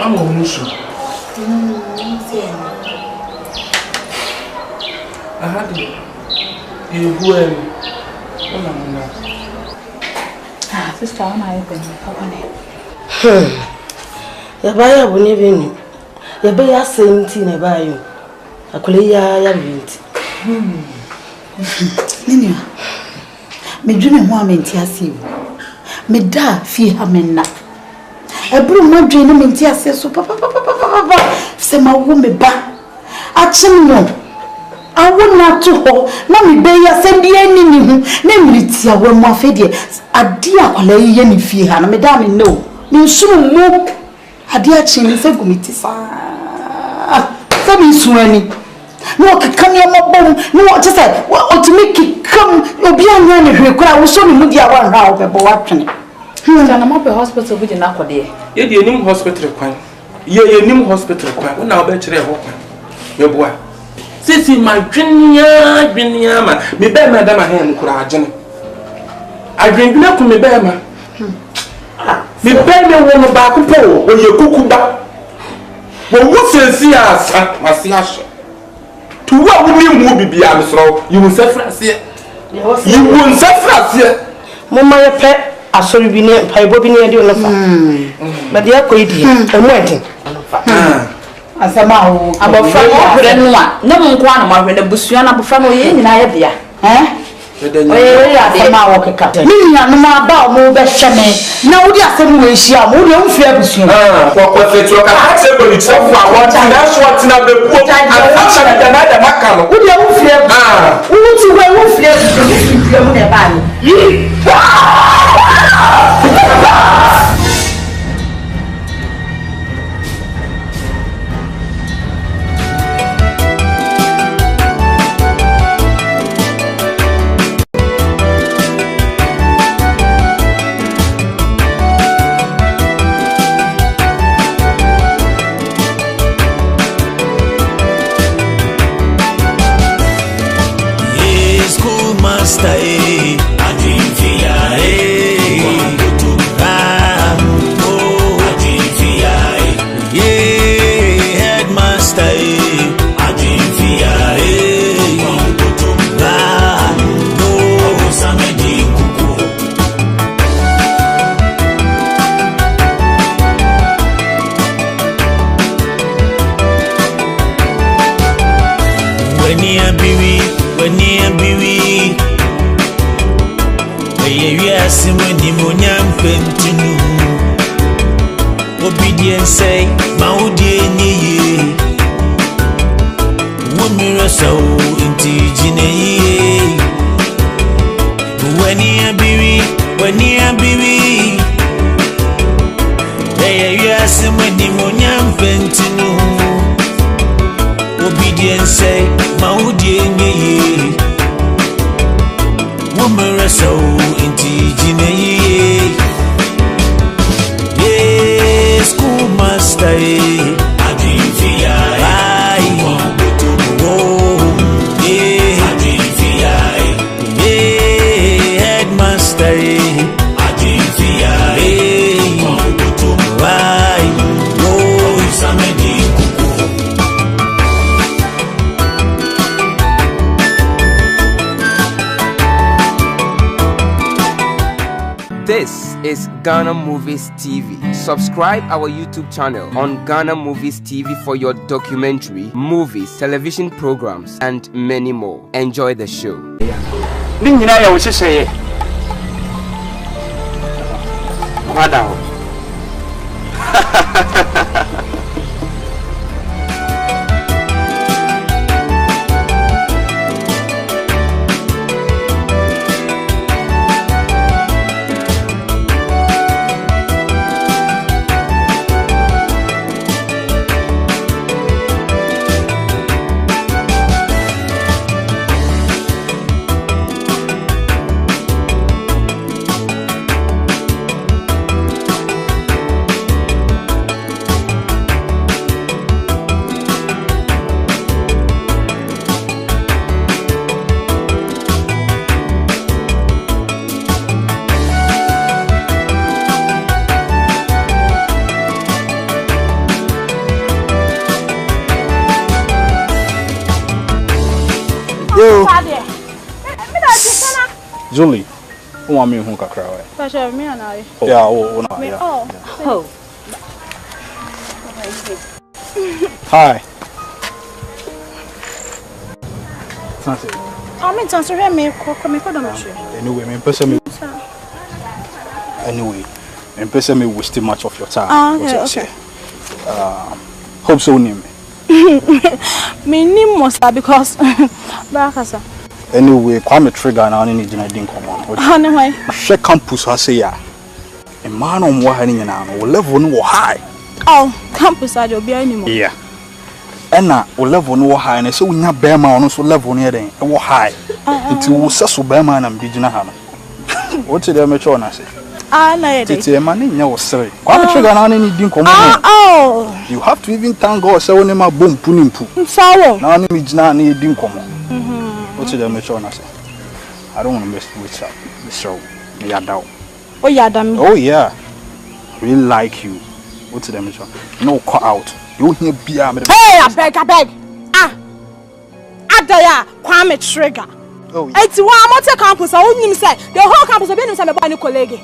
I'm almost sure. I had you well. Sister, I'm your buyer will never know. Your buyer sent in a buyer. I could ya bint. Nina, me dream one mentiasi. Me da fi hamena. A broom not dream mentiasi so papa. Say my woman ba. Achim I would not to hold. Mammy Bayer send the enemy. Name Litia when my fede. A dear colleague any fear, and Madame no. You soon move. A dear chin is a committee. Some is swinging. No, come your mom. No, just say, what to make it come. You'll be a man if you could. I was so moody around how people watching. I'm up a hospital with an aqua day. You're the new hospital crime. You're new hospital crime. When I'll bet you your boy. Sissy, my junior, man. Me bear madame a hand, could I, Jenny? I drink milk with me bear man. Me bear me one back pole when you cook back. But what says yes, my sister? To what would you be answer? You will say, Francie. You won't say, Francie. Mamma, pet, I saw you be near Pibobi near you. But they are quitting and waiting. As a man about Frank, no one when the Busiana Buffalo in Iabia. Eh? Walk a captain. Me and my bow more best me. Now, we are some way she are more than fair. What was it? That's what's not the book. Another Macam. Would you fear? Ah, who would you wear fear to Obedience say, Maudi ni Wumira so intigine when you be they are some when you munyam pentinu obedience say Maudi ni Wumira so intigine school master, I dream fear. Headmaster, I dream fear. Why? Oh, This is Ghana Movies TV. Subscribe our YouTube channel on Ghana Movies TV for your documentary, movies, television programs, and many more. Enjoy the show. Julie, who want me who can cry? Yeah, oh, no, yeah. Oh. Hi. I'm answering me. Anyway, and person me wasting much of your time. Okay. Hope so name. Me name was because Barakasa. Anyway, Kwame Trigger now need to din come on. Anyway, she campus has say ya. A man on what hanging now will level no high. Oh, campus I will be anymore. Yeah. And now will level no high and so we have bear man also level near them or high. Until Sasso Bearman and Bijina Hannah. What's the amateur I say? It's a man in your story. Kwame Trigger now need din come on. Oh, you have to even thank God so when my boom punim poo. So now I need din come on. What's the amateur I say? I don't want to mess with up the show. Oh yeah, damn. Oh yeah. Really like you. What's the amateur? No call out. You hear beer. Hey, I beg. Adaya, Kwame Trigger. Oh, it's one campus. I wouldn't even say the whole campus. I've been with my colleague.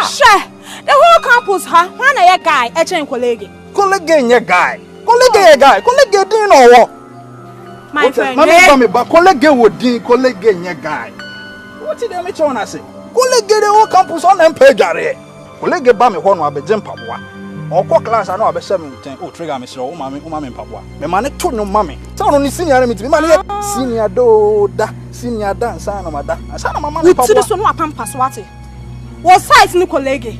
Sure. The whole campus, huh? One a guy, a chain colleague. Colleague, your guy. Colleague, didn't know what. My friend, but colleague would din colleague your guy. What did they tell us? Colleague the whole campus on them page are. Colleague bami one wa be jump Papua. Or co class I know about 710. Oh, Trigger Mr. Umami Papua. The man told no mammy. Sound on the senior me to be senior do da senior dance son of my da. I said my mammy to the son of Pampas what? What size new colleague?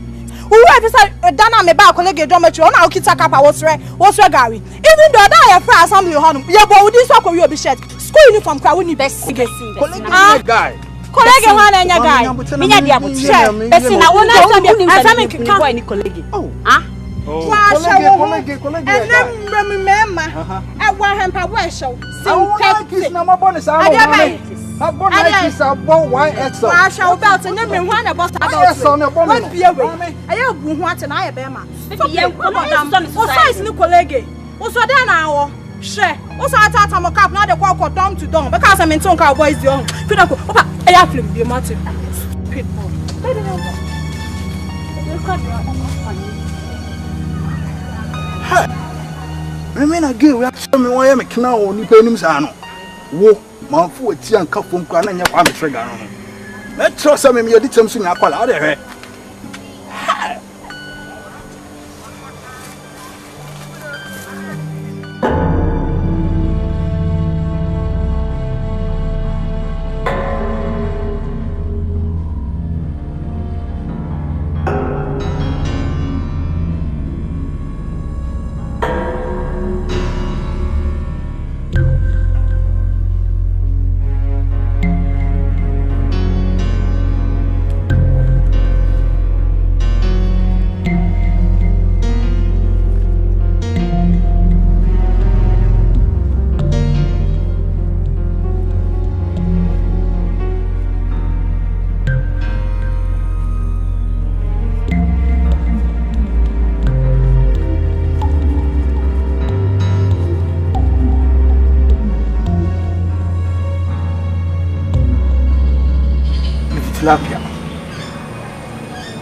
Whoever said Dana me ba colleague dormitory on our kids kappa was Gary. Even though I have assembly home, yeah, but with this one you be shirt. School uniform crowd wouldn't best guy. Colleague one and your guy. Me ya dia share. Person na one time can boy ni colleague. Oh. Colleague. And then remember I want him pa we show. Kiss na my bonus. I bought Nikes, I bought YXL. I shall belt and then one about one be away. I have what and I have Emma. What size new colleague? Also, then I share. Also, I thought I'm a cap, not a walk down to dawn because I'm in some cowboys. Young. I have to be a matter. Pitbull. Remain a girl, we have some way I'm a canal on the pennies. Whoa. Man fu eti anka fom kwa na nya Kwame Trigger no. Na tro se me yedi tem so nya kwala ade hwe.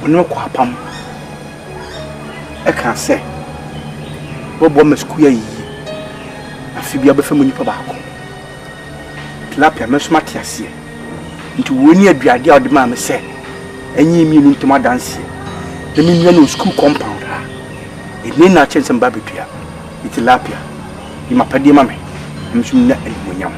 ono ko apam e kan se bobo mesku ya yi afi bia be fa mu nipa baako tilapia me soma te ase nti woni aduade a ode ma me se enyi mi nu ntoma dance na me nua no school compound ha eni na chense mba betua tilapia ni mapade ma me msum na elimonyam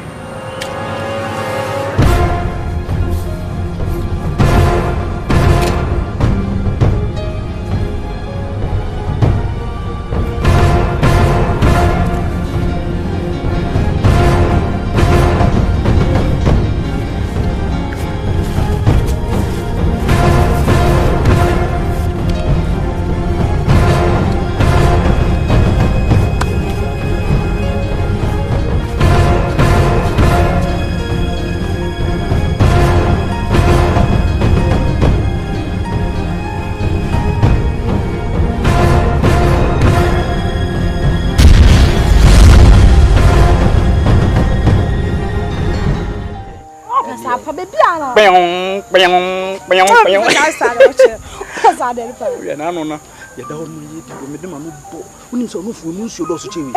ya na no na ya da hono yi di me de ma no bo unim so no fu mu nsuo do so chewi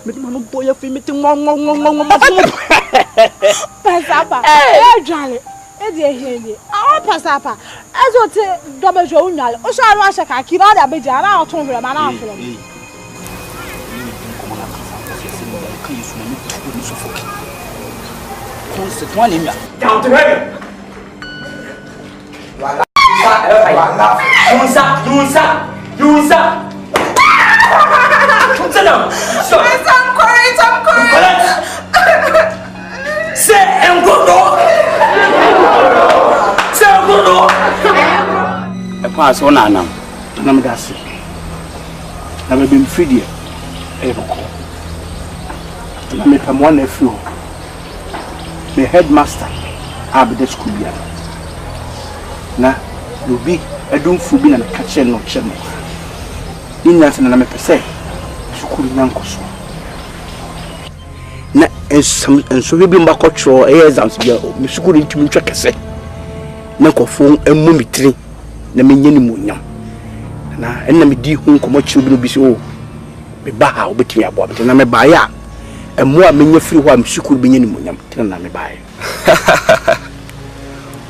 me de ma no bo ya fi me te ngong pasapa jale e di ehie pasapa ezo te do be jo unyale o sha ru asha ka ki na da be ja na otun hwere ma na afro down to heaven. Yusa. Sit down. I'm correct. Say Engodo. E kwa so na anam. Na me dase. Na me bim fidie. E boko. Na me pam one afi ho. Me headmaster ab the school bia. Na Lubi edumfu bi na me ka che no che me. Ninya na me pese sukuru nyankoso. Na enso bi mba kotro e exams bia me sukuru ntimi ntwa kese. Na kofo emu mitri na me nyani munyam. Na enna me di hu nkomo chi obi no bi se o me ba ha obetimi abo abete na me ba ya emu a me nya firi ho am sukuru bi nyani munyam tena na me ba ya.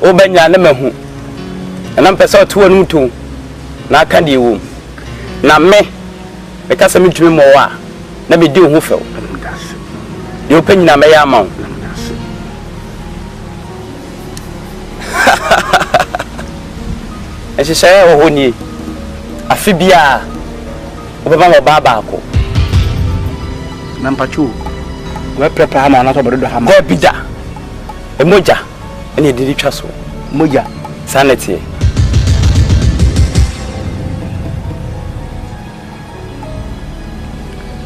O benya na mahu na mpesa oto anu to na aka de wo na me ka se mitumi mo wa na me di ho few de opanyi na me ya ma ese shay wo ni afi bia obeba mo baba ko na mpachu we prepare na to bodo ha ma da bida emoja ene didi twa so moja sanity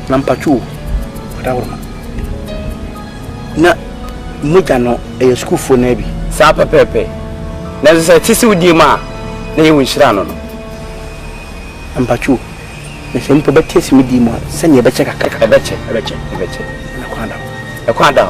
na mpachu wadawrma na moja no e school fo na bi sa pepepe na se tisi udi ma na ye wunshira no mpachu na se mpo betesi mi di mo se ne be che kaka ebeche na kwanda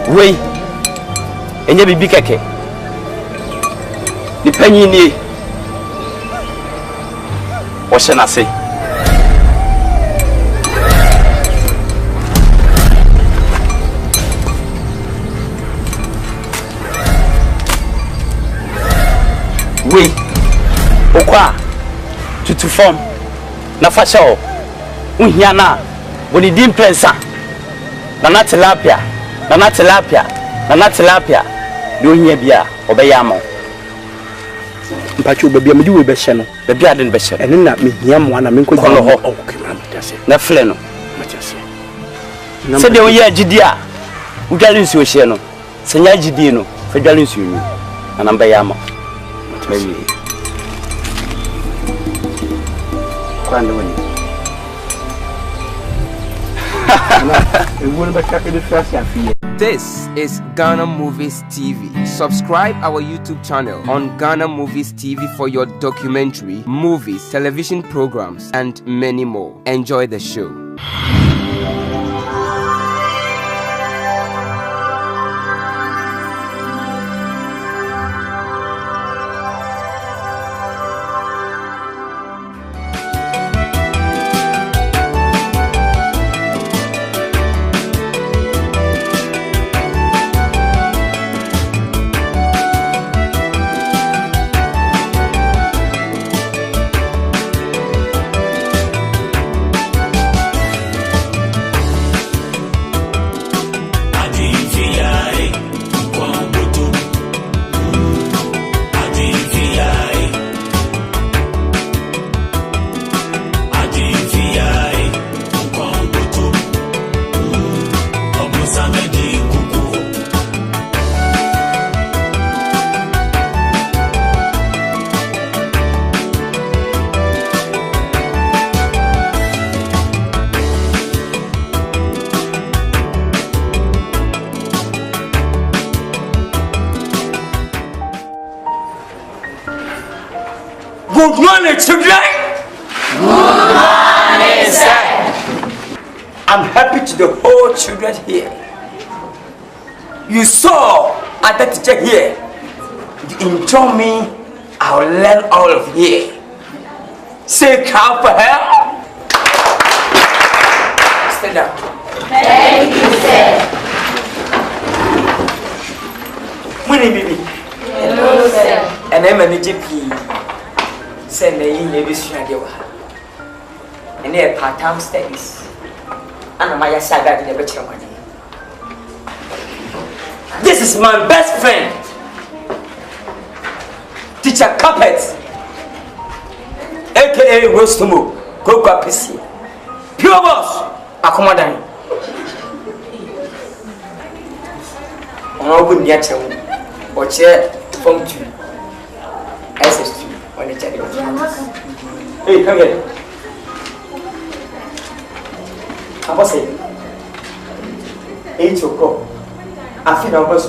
Wei enye bibi keke ni panyi ni o se na se wei okwa tutu form na fasha o unhia na boni dim prensa na tilapia na tilapia do hia bia obeya ma mpachu bebia medi we be hye no bebia de be hye ene na me hia mo na me nko kono ho okay ma metase na fle no metase se de wo ye agidi a udwale nsuo hye no se nya agidi no fe dwale nsuo ni na mba ya ma mewi kwande woni ewu ne ba ka ke de fasi afie This is Ghana Movies TV. Subscribe our YouTube channel on Ghana Movies TV for your documentary, movies, television programs, and many more. Enjoy the show. Good morning, children. Good morning, sir. I'm happy to the whole children here. You saw other teacher here. You enjoy me, I'll learn all of here. Say clap for her. Stand up. Thank you, sir. Money, baby. Hello, sir. And I'm an GP. Send me in the and they're part-time studies. And my saga in the better money. This is my best friend, Teacher Carpet, aka Rostomo, Coca PC. Pure boss, Accommodate. On open the actual or chair from you. SS2. Hey, come here. I'm going to say, 8 o'clock. I feel I'm going to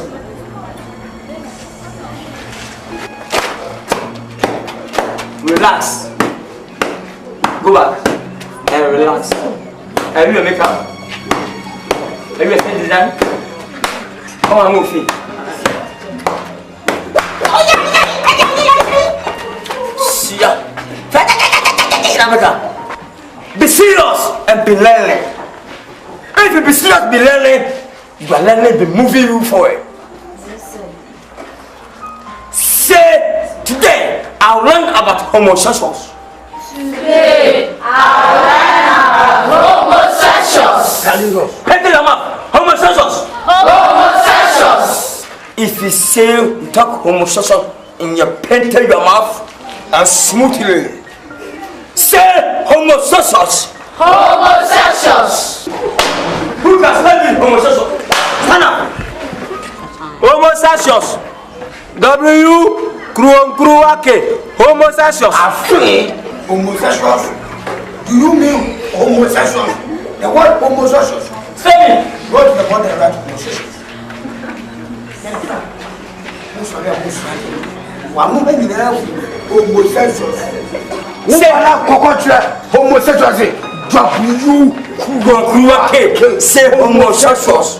relax. Go back and relax. Are you a makeup? Are you a stand design? Come on, move feet. Be serious and be learning. If you be serious, be learning, you are learning, be moving you forward. Say, today I'll learn about homosexuals. Today I'll learn about homosexuals. Paint your mouth. Homosexuals. Homosexuals. If you say you talk homosexual in your paint your mouth and smoothly. Say homosexuals. Homosexuals. Who can stand with homosexuals? Stand up. Homosexuals. W-Kruwake. Homosexuals. Afraid homosexuals? Do you mean homosexuals? The word homosexuals. Say me. Go to the body and write homosexuals. Homosexuals. Say homosexuals. Drop you. Say homosexuals.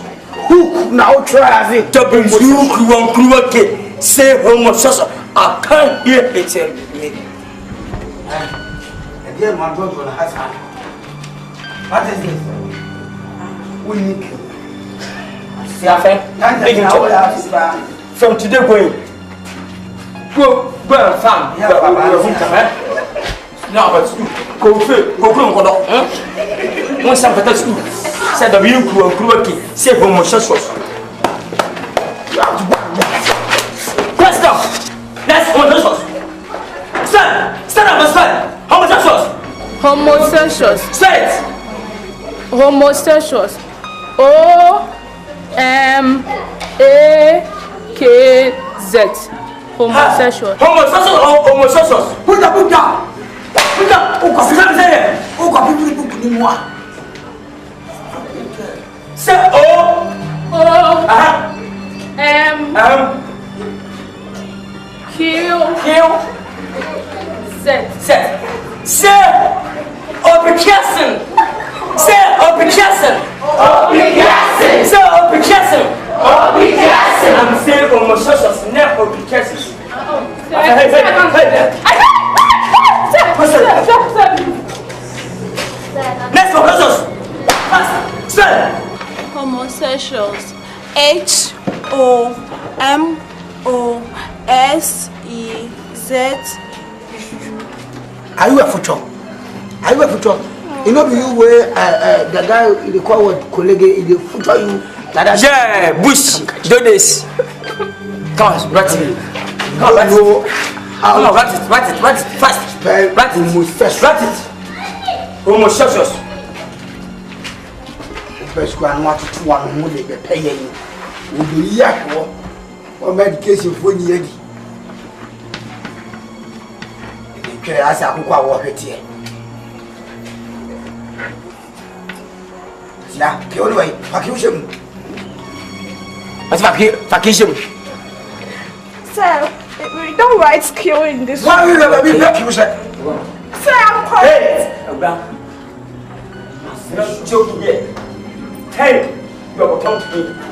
Who now try it? W-Kruwake. Say homosexuals. I can't hear it. Again, my daughter has had. What is this? We need you. See, I think. From today going. Go and farm. Now, but go one some better school. Said the real Kruwake. Say homosexuals. Let's go. Let's homosexuals. Stand up and stand. Homosexuals. Homosexuals. Say it. Homosexuals. O-M-A-K-Z. Homosexual. Homosexuals or homosexuals? Put down. Say O. Kill. Set. Say, Obicasin. Say, Obicasin. I'm saying homosexuals, never Obicasin. Next homosexuals. Say. Homosexuals. HOMOSEZ. Are you a future? You know you were the guy they call what colleague in the future you. Yeah, Bush, do this. Come on, rat it. Come on, rat it fast. Rat it. Homosexuals. First one want to one who they pay you. Will be yak or medication for you. Okay, as I walk it here. Yeah, kill away, vacation. What's vacation? Sir, we don't write skill in this. Why will never be vacation? Sir, I'm correct. Not joking here. Hey, you are talking to me.